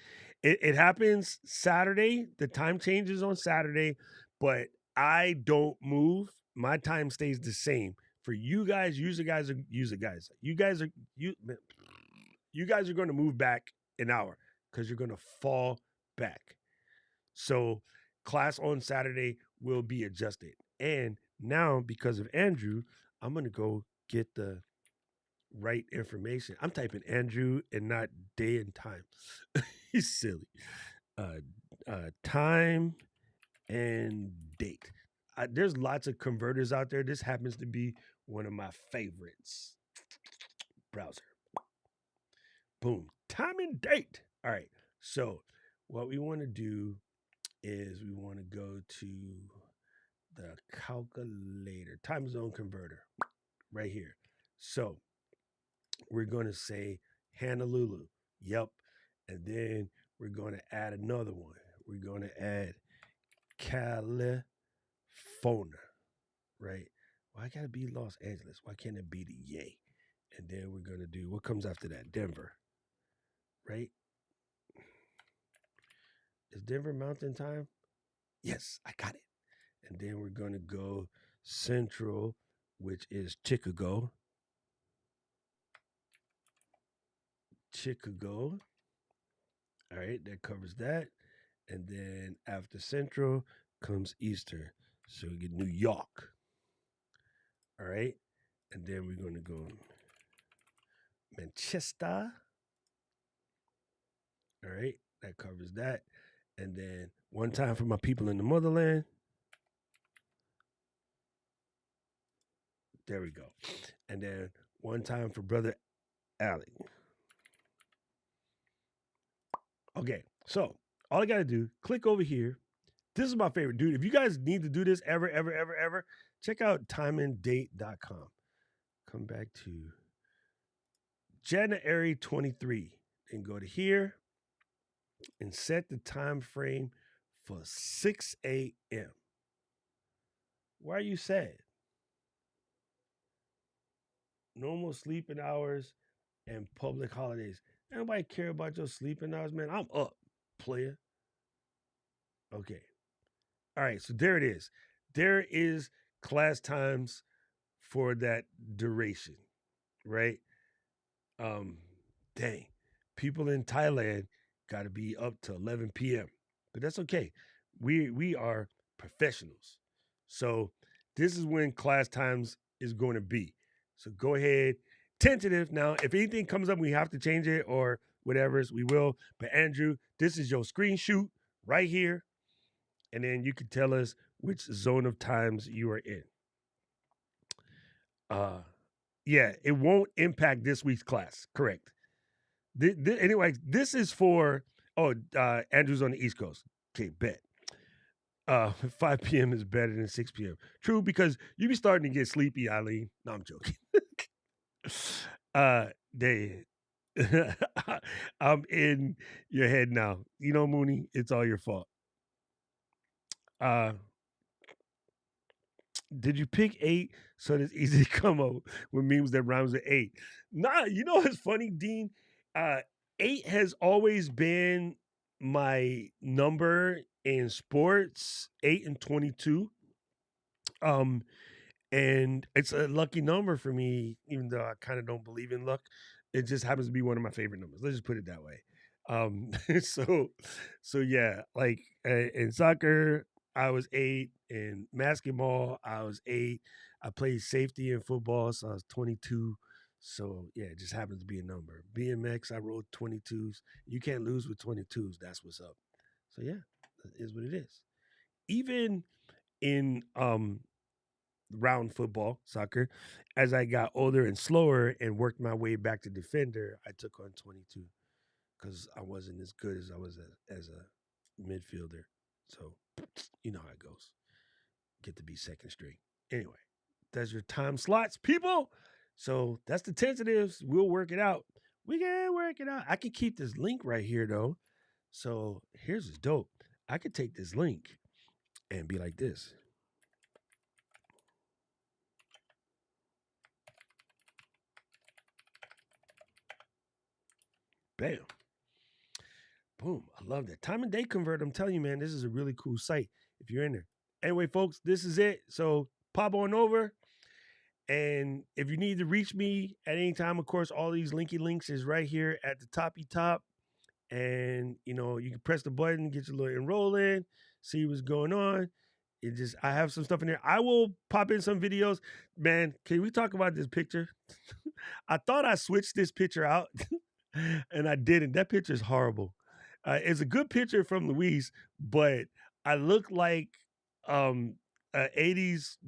[SPEAKER 4] It happens Saturday. The time changes on Saturday, but I don't move. My time stays the same. For you guys, you guys are you guys are going to move back an hour because you're going to fall back. So class on Saturday will be adjusted. And now because of Andrew, I'm going to go get the right information. I'm typing Andrew and not day and time. He's silly. Time and date. There's lots of converters out there. This happens to be one of my favorites. Browser. Boom. Time and date. All right. So what we want to do is we want to go to the calculator, time zone converter, right here. So we're going to say Honolulu. Yep. And then we're going to add another one. We're going to add California, right? Why got to be Los Angeles? Why can't it be the Yay? And then we're going to do, what comes after that? Denver, right? Is Denver Mountain Time? Yes, I got it. And then we're going to go Central, which is Chicago. All right, that covers that. And then after Central comes Eastern. So we get New York. All right. And then we're going to go Manchester. All right, that covers that. And then one time for my people in the motherland. There we go. And then one time for Brother Alec. Okay, so all I got to do, click over here. This is my favorite, dude. If you guys need to do this ever, check out timeanddate.com. Come back to January 23 and go to here and set the time frame for 6 a.m. Why are you sad? Normal sleeping hours and public holidays. Nobody care about your sleeping hours, man. I'm up, player. Okay. All right, so there it is. There is class times for that duration, right? Dang. People in Thailand got to be up to 11 p.m. But that's okay. We are professionals. So this is when class times is going to be. So go ahead. Tentative. Now, if anything comes up, we have to change it or whatever, we will. But Andrew, this is your screen shoot right here. And then you can tell us which zone of times you are in. Yeah, it won't impact this week's class. Correct. Anyway, this is for, Andrew's on the East Coast. Okay, bet. 5 p.m. is better than 6 p.m. True, because you be starting to get sleepy, Eileen. No, I'm joking. I'm in your head now. You know, Mooney, it's all your fault. Did you pick 8 so it's easy to come up with memes that rhymes with 8? Nah, you know what's funny, Dean? 8 has always been my number in sports, 8 and 22. And it's a lucky number for me, even though I kind of don't believe in luck. It just happens to be one of my favorite numbers. Let's just put it that way. So yeah, like in soccer, I was 8. In basketball, I was 8. I played safety in football, so I was 22. So yeah, it just happens to be a number. BMX, I rode 22s. You can't lose with 22s. That's what's up. So yeah, it is what it is. Even in round football, soccer, as I got older and slower and worked my way back to defender, I took on 22 because I wasn't as good as I was as a midfielder. So you know how it goes. Get to be second string. Anyway, that's your time slots, people. So that's the tentatives. We'll work it out. We can work it out. I can keep this link right here though. So here's what's dope. I could take this link and be like this. Bam. Boom. I love that. Time and date convert. I'm telling you, man, this is a really cool site if you're in there. Anyway, folks, this is it. So pop on over. And if you need to reach me at any time, of course, all these links is right here at the toppy top. And, you know, you can press the button, get your little enroll in, see what's going on. I have some stuff in there. I will pop in some videos. Man, can we talk about this picture? I thought I switched this picture out and I didn't. That picture is horrible. It's a good picture from Luis, but I look like an 80s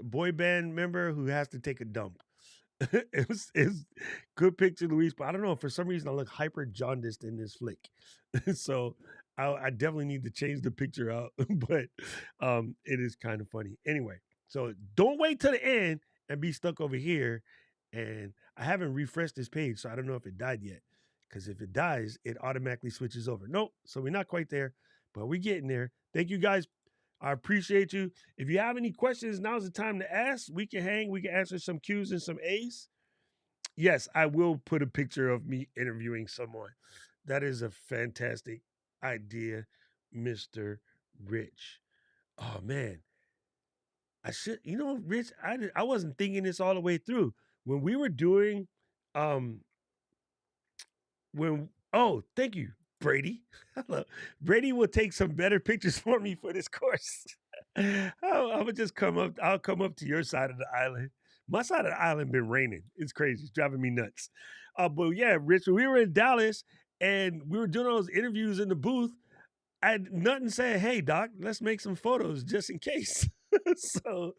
[SPEAKER 4] boy band member who has to take a dump. It's good picture, Luis, but I don't know. For some reason, I look hyper jaundiced in this flick. So I definitely need to change the picture out, but it is kind of funny. Anyway, so don't wait till the end and be stuck over here. And I haven't refreshed this page, so I don't know if it died yet. Because if it dies, it automatically switches over. Nope. So we're not quite there, but we're getting there. Thank you guys. I appreciate you. If you have any questions, now's the time to ask. We can hang. We can answer some Q's and some A's. Yes, I will put a picture of me interviewing someone. That is a fantastic idea, Mr. Rich. Oh, man. Rich, I wasn't thinking this all the way through. When we were doing, thank you, Brady. Brady will take some better pictures for me for this course. I'll come up to your side of the island. My side of the island been raining. It's crazy. It's driving me nuts. But yeah, Rich, we were in Dallas and we were doing those interviews in the booth. I had nothing said, hey, Doc, let's make some photos just in case. So,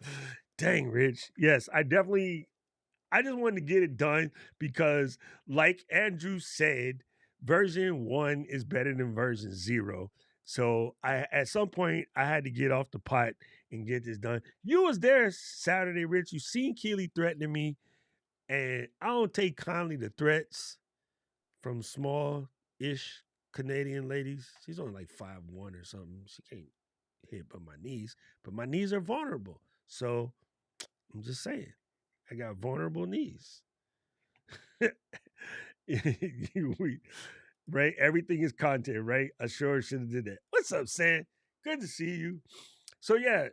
[SPEAKER 4] dang, Rich. Yes, I just wanted to get it done because, like Andrew said, version 1 is better than version 0. So at some point I had to get off the pot and get this done. You was there Saturday, Rich. You seen Keely threatening me, and I don't take kindly to threats from small-ish Canadian ladies. She's only like 5'1" or something. She can't hit but my knees are vulnerable. So I'm just saying, I got vulnerable knees. Right? Everything is content, right? I sure should have did that. What's up, Sam? Good to see you. So yeah,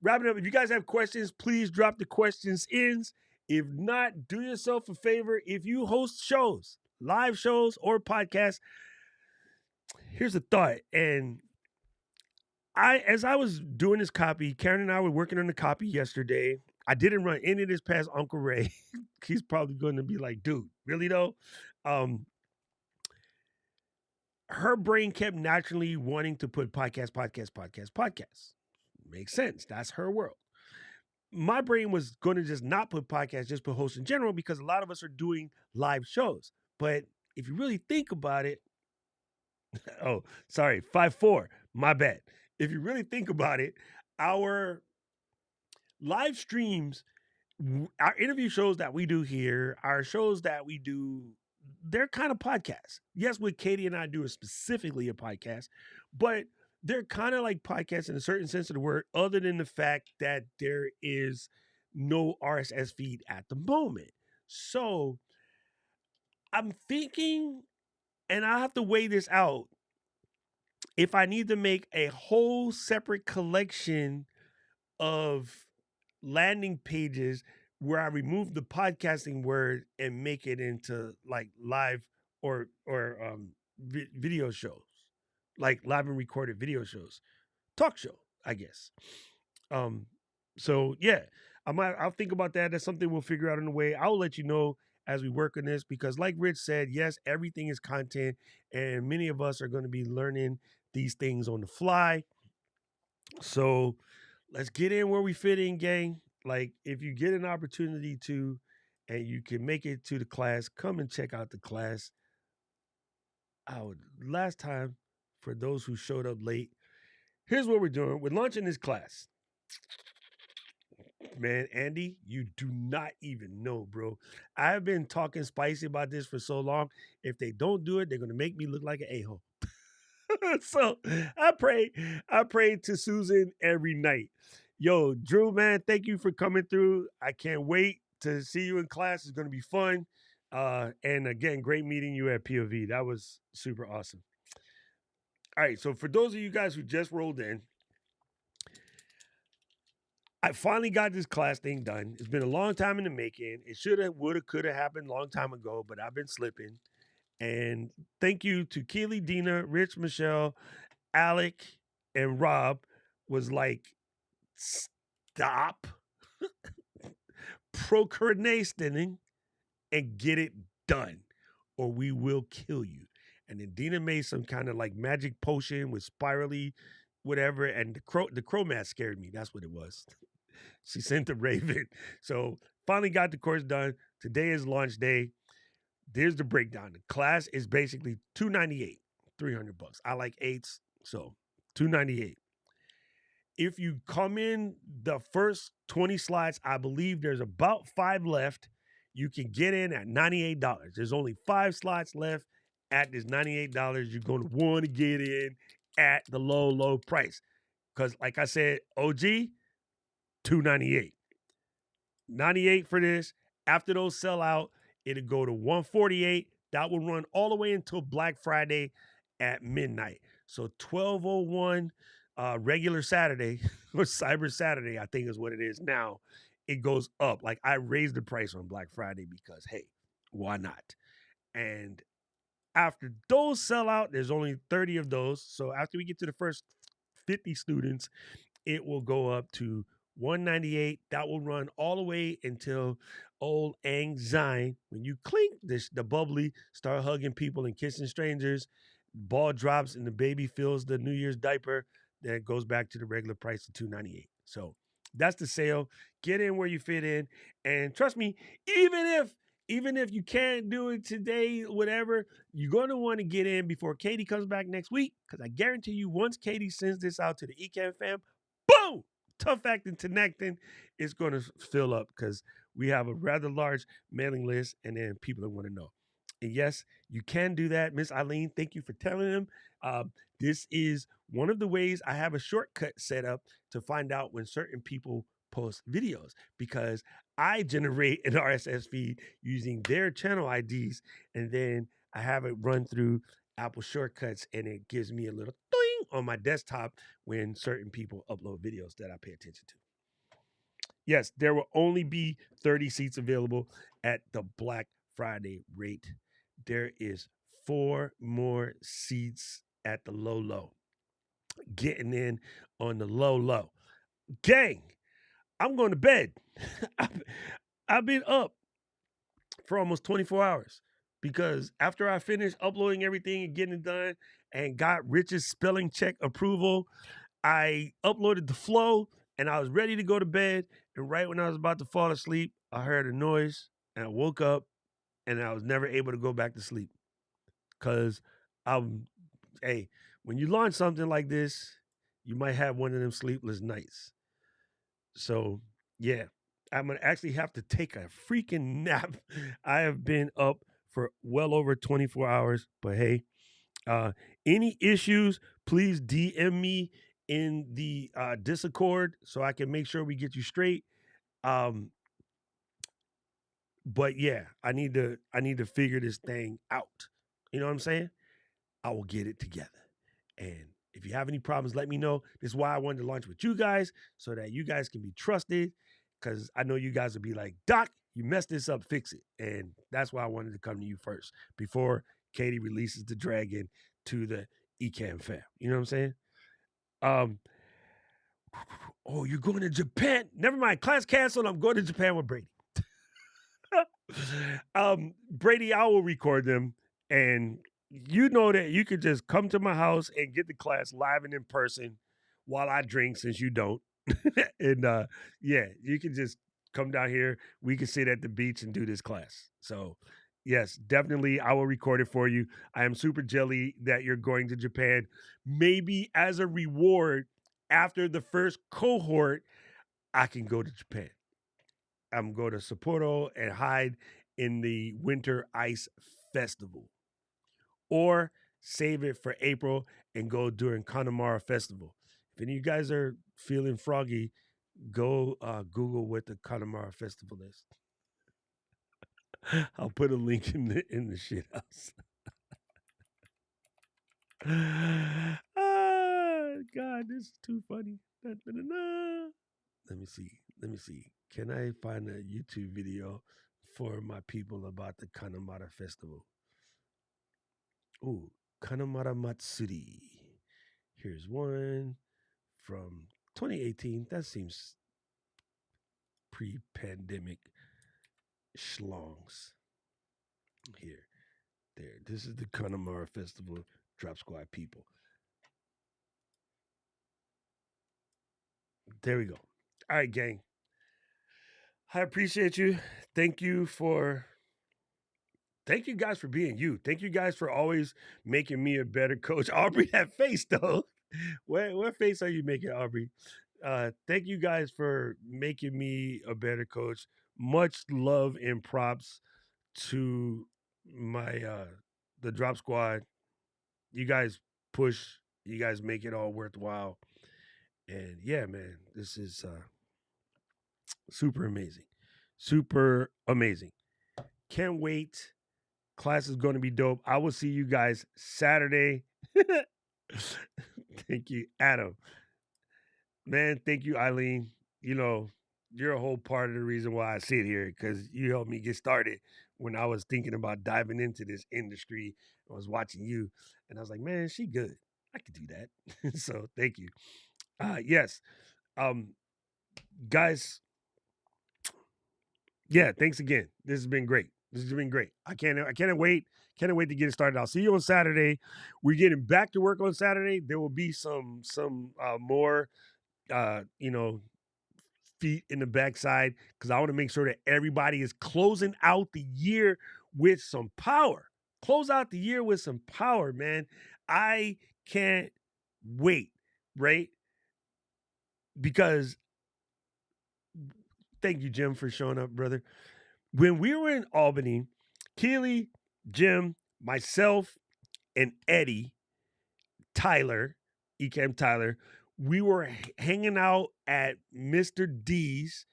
[SPEAKER 4] wrapping up. If you guys have questions, please drop the questions in. If not, do yourself a favor. If you host shows, live shows or podcasts, here's a thought. And as I was doing this copy, Karen and I were working on the copy yesterday. I didn't run any of this past Uncle Ray. He's probably going to be like, dude, really though? Her brain kept naturally wanting to put podcast. Makes sense. That's her world. My brain was going to just not put podcast, just put host in general, because a lot of us are doing live shows. But if you really think about it, 5-4, my bad. If you really think about it, our live streams, our interview shows that we do here, our shows that we do, they're kind of podcasts. Yes, what Katie and I do is specifically a podcast, but they're kind of like podcasts in a certain sense of the word, other than the fact that there is no RSS feed at the moment. So I'm thinking, and I have to weigh this out, if I need to make a whole separate collection of landing pages where I remove the podcasting word and make it into like live or video shows, like live and recorded video shows, talk show, I guess. So yeah, I'll think about that. That's something we'll figure out in a way. I'll let you know as we work on this, because like Rich said, yes, everything is content, and many of us are going to be learning these things on the fly. So let's get in where we fit in, gang. Like, if you get an opportunity to, and you can make it to the class, come and check out the class. Last time, for those who showed up late, here's what we're doing. We're launching this class. Man, Andy, you do not even know, bro. I've been talking spicy about this for so long. If they don't do it, they're gonna make me look like an a-hole. So I pray to Susan every night. Yo, Drew, man, thank you for coming through. I can't wait to see you in class. It's gonna be fun. And again, great meeting you at POV. That was super awesome. All right, so for those of you guys who just rolled in, I finally got this class thing done. It's been a long time in the making. It should have, would have, could have happened a long time ago, but I've been slipping. And thank you to Keely, Dina, Rich, Michelle, Alec, and Rob was like, stop procrastinating and get it done, or we will kill you. And then Dina made some kind of like magic potion with spirally whatever, and the crow mask scared me. That's what it was. She sent the Raven. So finally got the course done. Today is launch day. There's the breakdown. The class is basically $298, $300. I like eights, so $298. If you come in the first 20 slides, I believe there's about 5 left. You can get in at $98. There's only 5 slots left at this $98. You're going to want to get in at the low price. Because like I said, OG, $298. $98 for this. After those sell out, it'll go to $148. That will run all the way until Black Friday at midnight. So 12:01 regular Saturday or Cyber Saturday, I think is what it is now. It goes up. Like I raised the price on Black Friday because, hey, why not? And after those sell out, there's only 30 of those. So after we get to the first 50 students, it will go up to $198. That will run all the way until old Ang Zine. When you clink the bubbly, start hugging people and kissing strangers, ball drops and the baby fills the New Year's diaper, then it goes back to the regular price of $298. So that's the sale. Get in where you fit in. And trust me, even if you can't do it today, whatever, you're going to want to get in before Katie comes back next week. Because I guarantee you, once Katie sends this out to the ECAM fam, boom! Tough Acting Connecting is going to fill up because we have a rather large mailing list and then people that want to know. And yes, you can do that. Miss Eileen, thank you for telling them. This is one of the ways I have a shortcut set up to find out when certain people post videos because I generate an RSS feed using their channel IDs and then I have it run through Apple Shortcuts and it gives me a little doing on my desktop when certain people upload videos that I pay attention to. Yes, there will only be 30 seats available at the Black Friday rate. There is 4 more seats at the low. Getting in on the low. Gang, I'm going to bed. I've been up for almost 24 hours because after I finished uploading everything and getting it done and got Rich's spelling check approval, I uploaded the flow and I was ready to go to bed. And right when I was about to fall asleep, I heard a noise and I woke up and I was never able to go back to sleep because when you launch something like this, you might have one of them sleepless nights. So, yeah, I'm going to actually have to take a freaking nap. I have been up for well over 24 hours, but hey, any issues, please DM me in the Discord so I can make sure we get you straight. But yeah, I need to figure this thing out. You know what I'm saying? I will get it together. And if you have any problems, let me know. This is why I wanted to launch with you guys so that you guys can be trusted because I know you guys will be like, Doc, you messed this up, fix it. And that's why I wanted to come to you first before Katie releases the dragon to the ECAM fam. You know what I'm saying? Oh, you're going to Japan? Never mind. Class canceled. I'm going to Japan with Brady. Brady, I will record them, and you know that you could just come to my house and get the class live and in person while I drink, since you don't. And yeah, you can just come down here. We can sit at the beach and do this class. So yes, definitely, I will record it for you. I am super jelly that you're going to Japan. Maybe as a reward, after the first cohort, I can go to Japan. I'm going to Sapporo and hide in the Winter Ice Festival, or save it for April and go during Connemara Festival. If any of you guys are feeling froggy, go Google what the Connemara Festival is. I'll put a link in the shit house. God, this is too funny. Da, da, da, da. Let me see. Can I find a YouTube video for my people about the Kanamara Festival? Ooh, Kanamara Matsuri. Here's one from 2018. That seems pre-pandemic schlongs. Here. There. This is the Kanamara Festival. Drop Squad people. There we go. All right, gang. I appreciate you. Thank you guys for being you. Thank you guys for always making me a better coach. Aubrey, that face though. What face are you making, Aubrey? Thank you guys for making me a better coach. Much love and props to my the Drop Squad. You guys push, you guys make it all worthwhile. And yeah, man, this is super amazing. Super amazing. Can't wait. Class is going to be dope. I will see you guys Saturday. Thank you, Adam. Man, thank you, Eileen. You know, you're a whole part of the reason why I sit here, because you helped me get started when I was thinking about diving into this industry. I was watching you, and I was like, man, she good. I could do that. So thank you. Yes. Guys, yeah, thanks again. This has been great. This has been great. I can't wait. Can't wait to get it started. I'll see you on Saturday. We're getting back to work on Saturday. There will be some more feet in the backside, because I want to make sure that everybody is closing out the year with some power. Close out the year with some power, man. I can't wait, right? Because thank you, Jim, for showing up, brother. When we were in Albany, Keely, Jim, myself, and Eddie, Tyler, Ecam Tyler, we were hanging out at Mr. D's,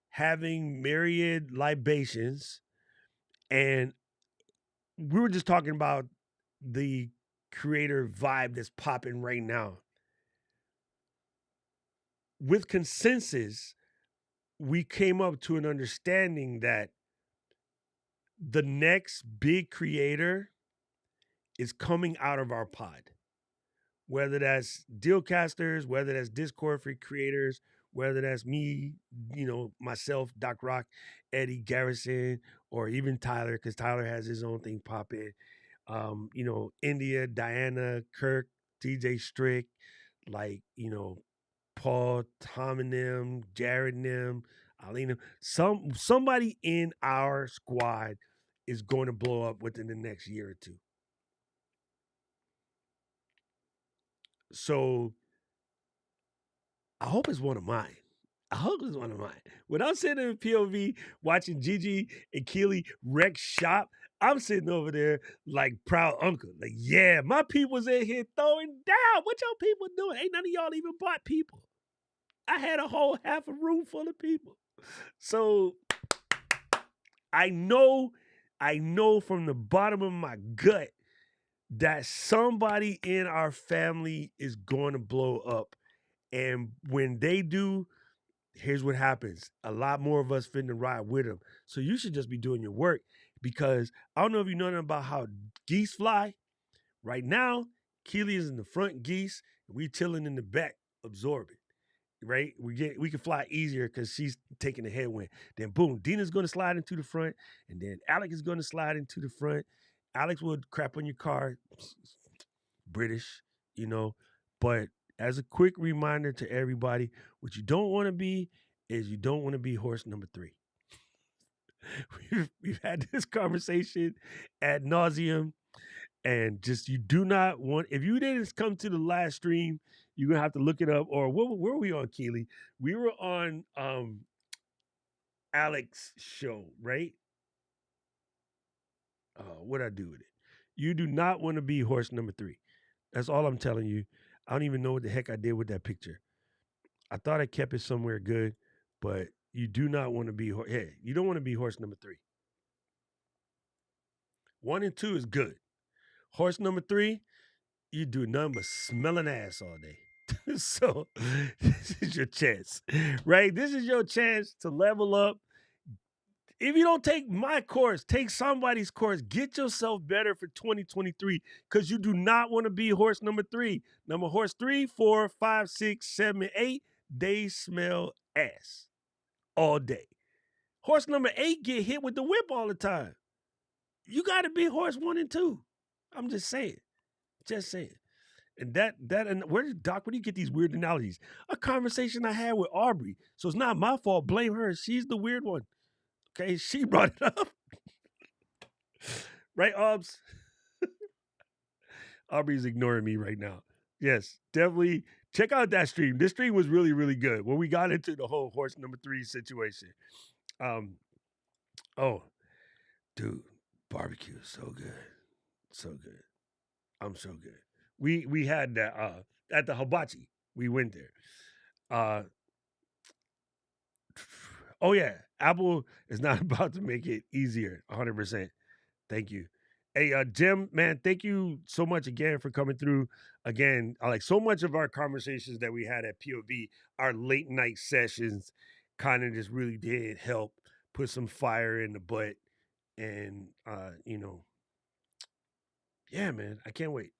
[SPEAKER 4] having myriad libations, and we were just talking about the creator vibe that's popping right now. With consensus, we came up to an understanding that the next big creator is coming out of our pod. Whether that's Dealcasters, whether that's Discord for creators, whether that's me, myself, Doc Rock, Eddie Garrison, or even Tyler, because Tyler has his own thing popping. India, Diana, Kirk, TJ Strick, Paul, Tom and them, Jared and them, Alina. Somebody in our squad is going to blow up within the next year or two. So I hope it's one of mine. When I'm sitting in POV watching Gigi and Keely wreck shop, I'm sitting over there like proud uncle. Like, yeah, my people's in here throwing down. What y'all people doing? Ain't none of y'all even bought people. I had a whole half a room full of people. So I know from the bottom of my gut that somebody in our family is going to blow up. And when they do, here's what happens. A lot more of us finna ride with them. So you should just be doing your work, because I don't know if you know nothing about how geese fly. Right now, Keely is in the front geese, and we chilling in the back, absorbing. Right? We can fly easier because she's taking the headwind. Then boom, Dina's going to slide into the front, and then Alex is going to slide into the front. Alex would crap on your car, British, but as a quick reminder to everybody, what you don't want to be is you don't want to be horse number 3. We've had this conversation ad nauseum. And just you do not want, if you didn't come to the last stream, you're gonna have to look it up. Or where were we on, Keely? We were on Alex's show, right? What'd I do with it? You do not want to be horse number 3. That's all I'm telling you. I don't even know what the heck I did with that picture. I thought I kept it somewhere good, but you do not want to be hey, you don't want to be horse number 3. 1 and 2 is good. Horse number 3, you do nothing but smelling ass all day. So this is your chance, right? This is your chance to level up. If you don't take my course, take somebody's course. Get yourself better for 2023 because you do not want to be horse number 3. Horse 3, 4, 5, 6, 7, and 8, they smell ass all day. Horse number 8 get hit with the whip all the time. You got to be horse 1 and 2. I'm just saying. Just saying. And and where did Doc, where do you get these weird analogies? A conversation I had with Aubrey. So it's not my fault. Blame her. She's the weird one. Okay, she brought it up. Right, Aubs? Aubrey's ignoring me right now. Yes, definitely check out that stream. This stream was really, really good when we got into the whole horse number 3 situation. Oh, dude, barbecue is so good. So good. I'm so good. We had that at the hibachi. We went there. Oh yeah, Apple is not about to make it easier. 100%. Thank you. Hey, Jim, man, thank you so much again for coming through. Again, I like so much of our conversations that we had at POV, our late night sessions, kind of just really did help put some fire in the butt. And yeah, man, I can't wait.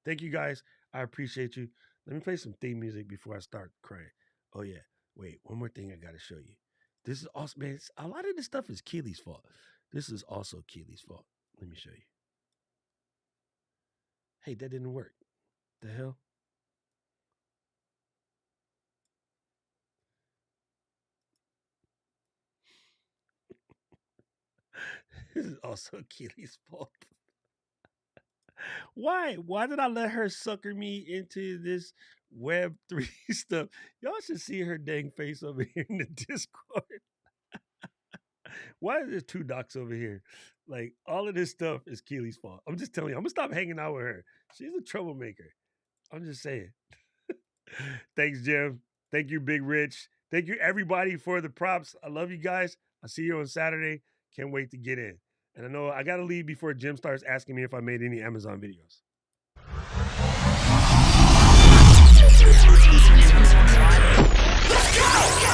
[SPEAKER 4] Thank you guys. I appreciate you. Let me play some theme music before I start crying. Oh yeah, wait, one more thing I gotta show you. This is also, man, a lot of this stuff is Keely's fault. This is also Keely's fault. Let me show you. Hey, that didn't work. The hell? This is also Keely's fault. Why? Why did I let her sucker me into this Web3 stuff? Y'all should see her dang face over here in the Discord. Why is there 2 docs over here? Like, all of this stuff is Keely's fault. I'm just telling you, I'm going to stop hanging out with her. She's a troublemaker. I'm just saying. Thanks, Jim. Thank you, Big Rich. Thank you, everybody, for the props. I love you guys. I'll see you on Saturday. Can't wait to get in. And I know I got to leave before Jim starts asking me if I made any Amazon videos.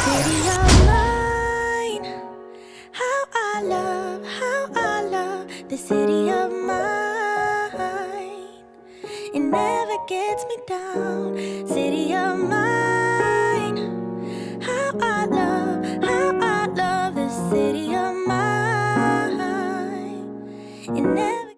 [SPEAKER 1] City of mine, how I love the city of mine. It never gets me down. City of mine, how I love the city of mine. It never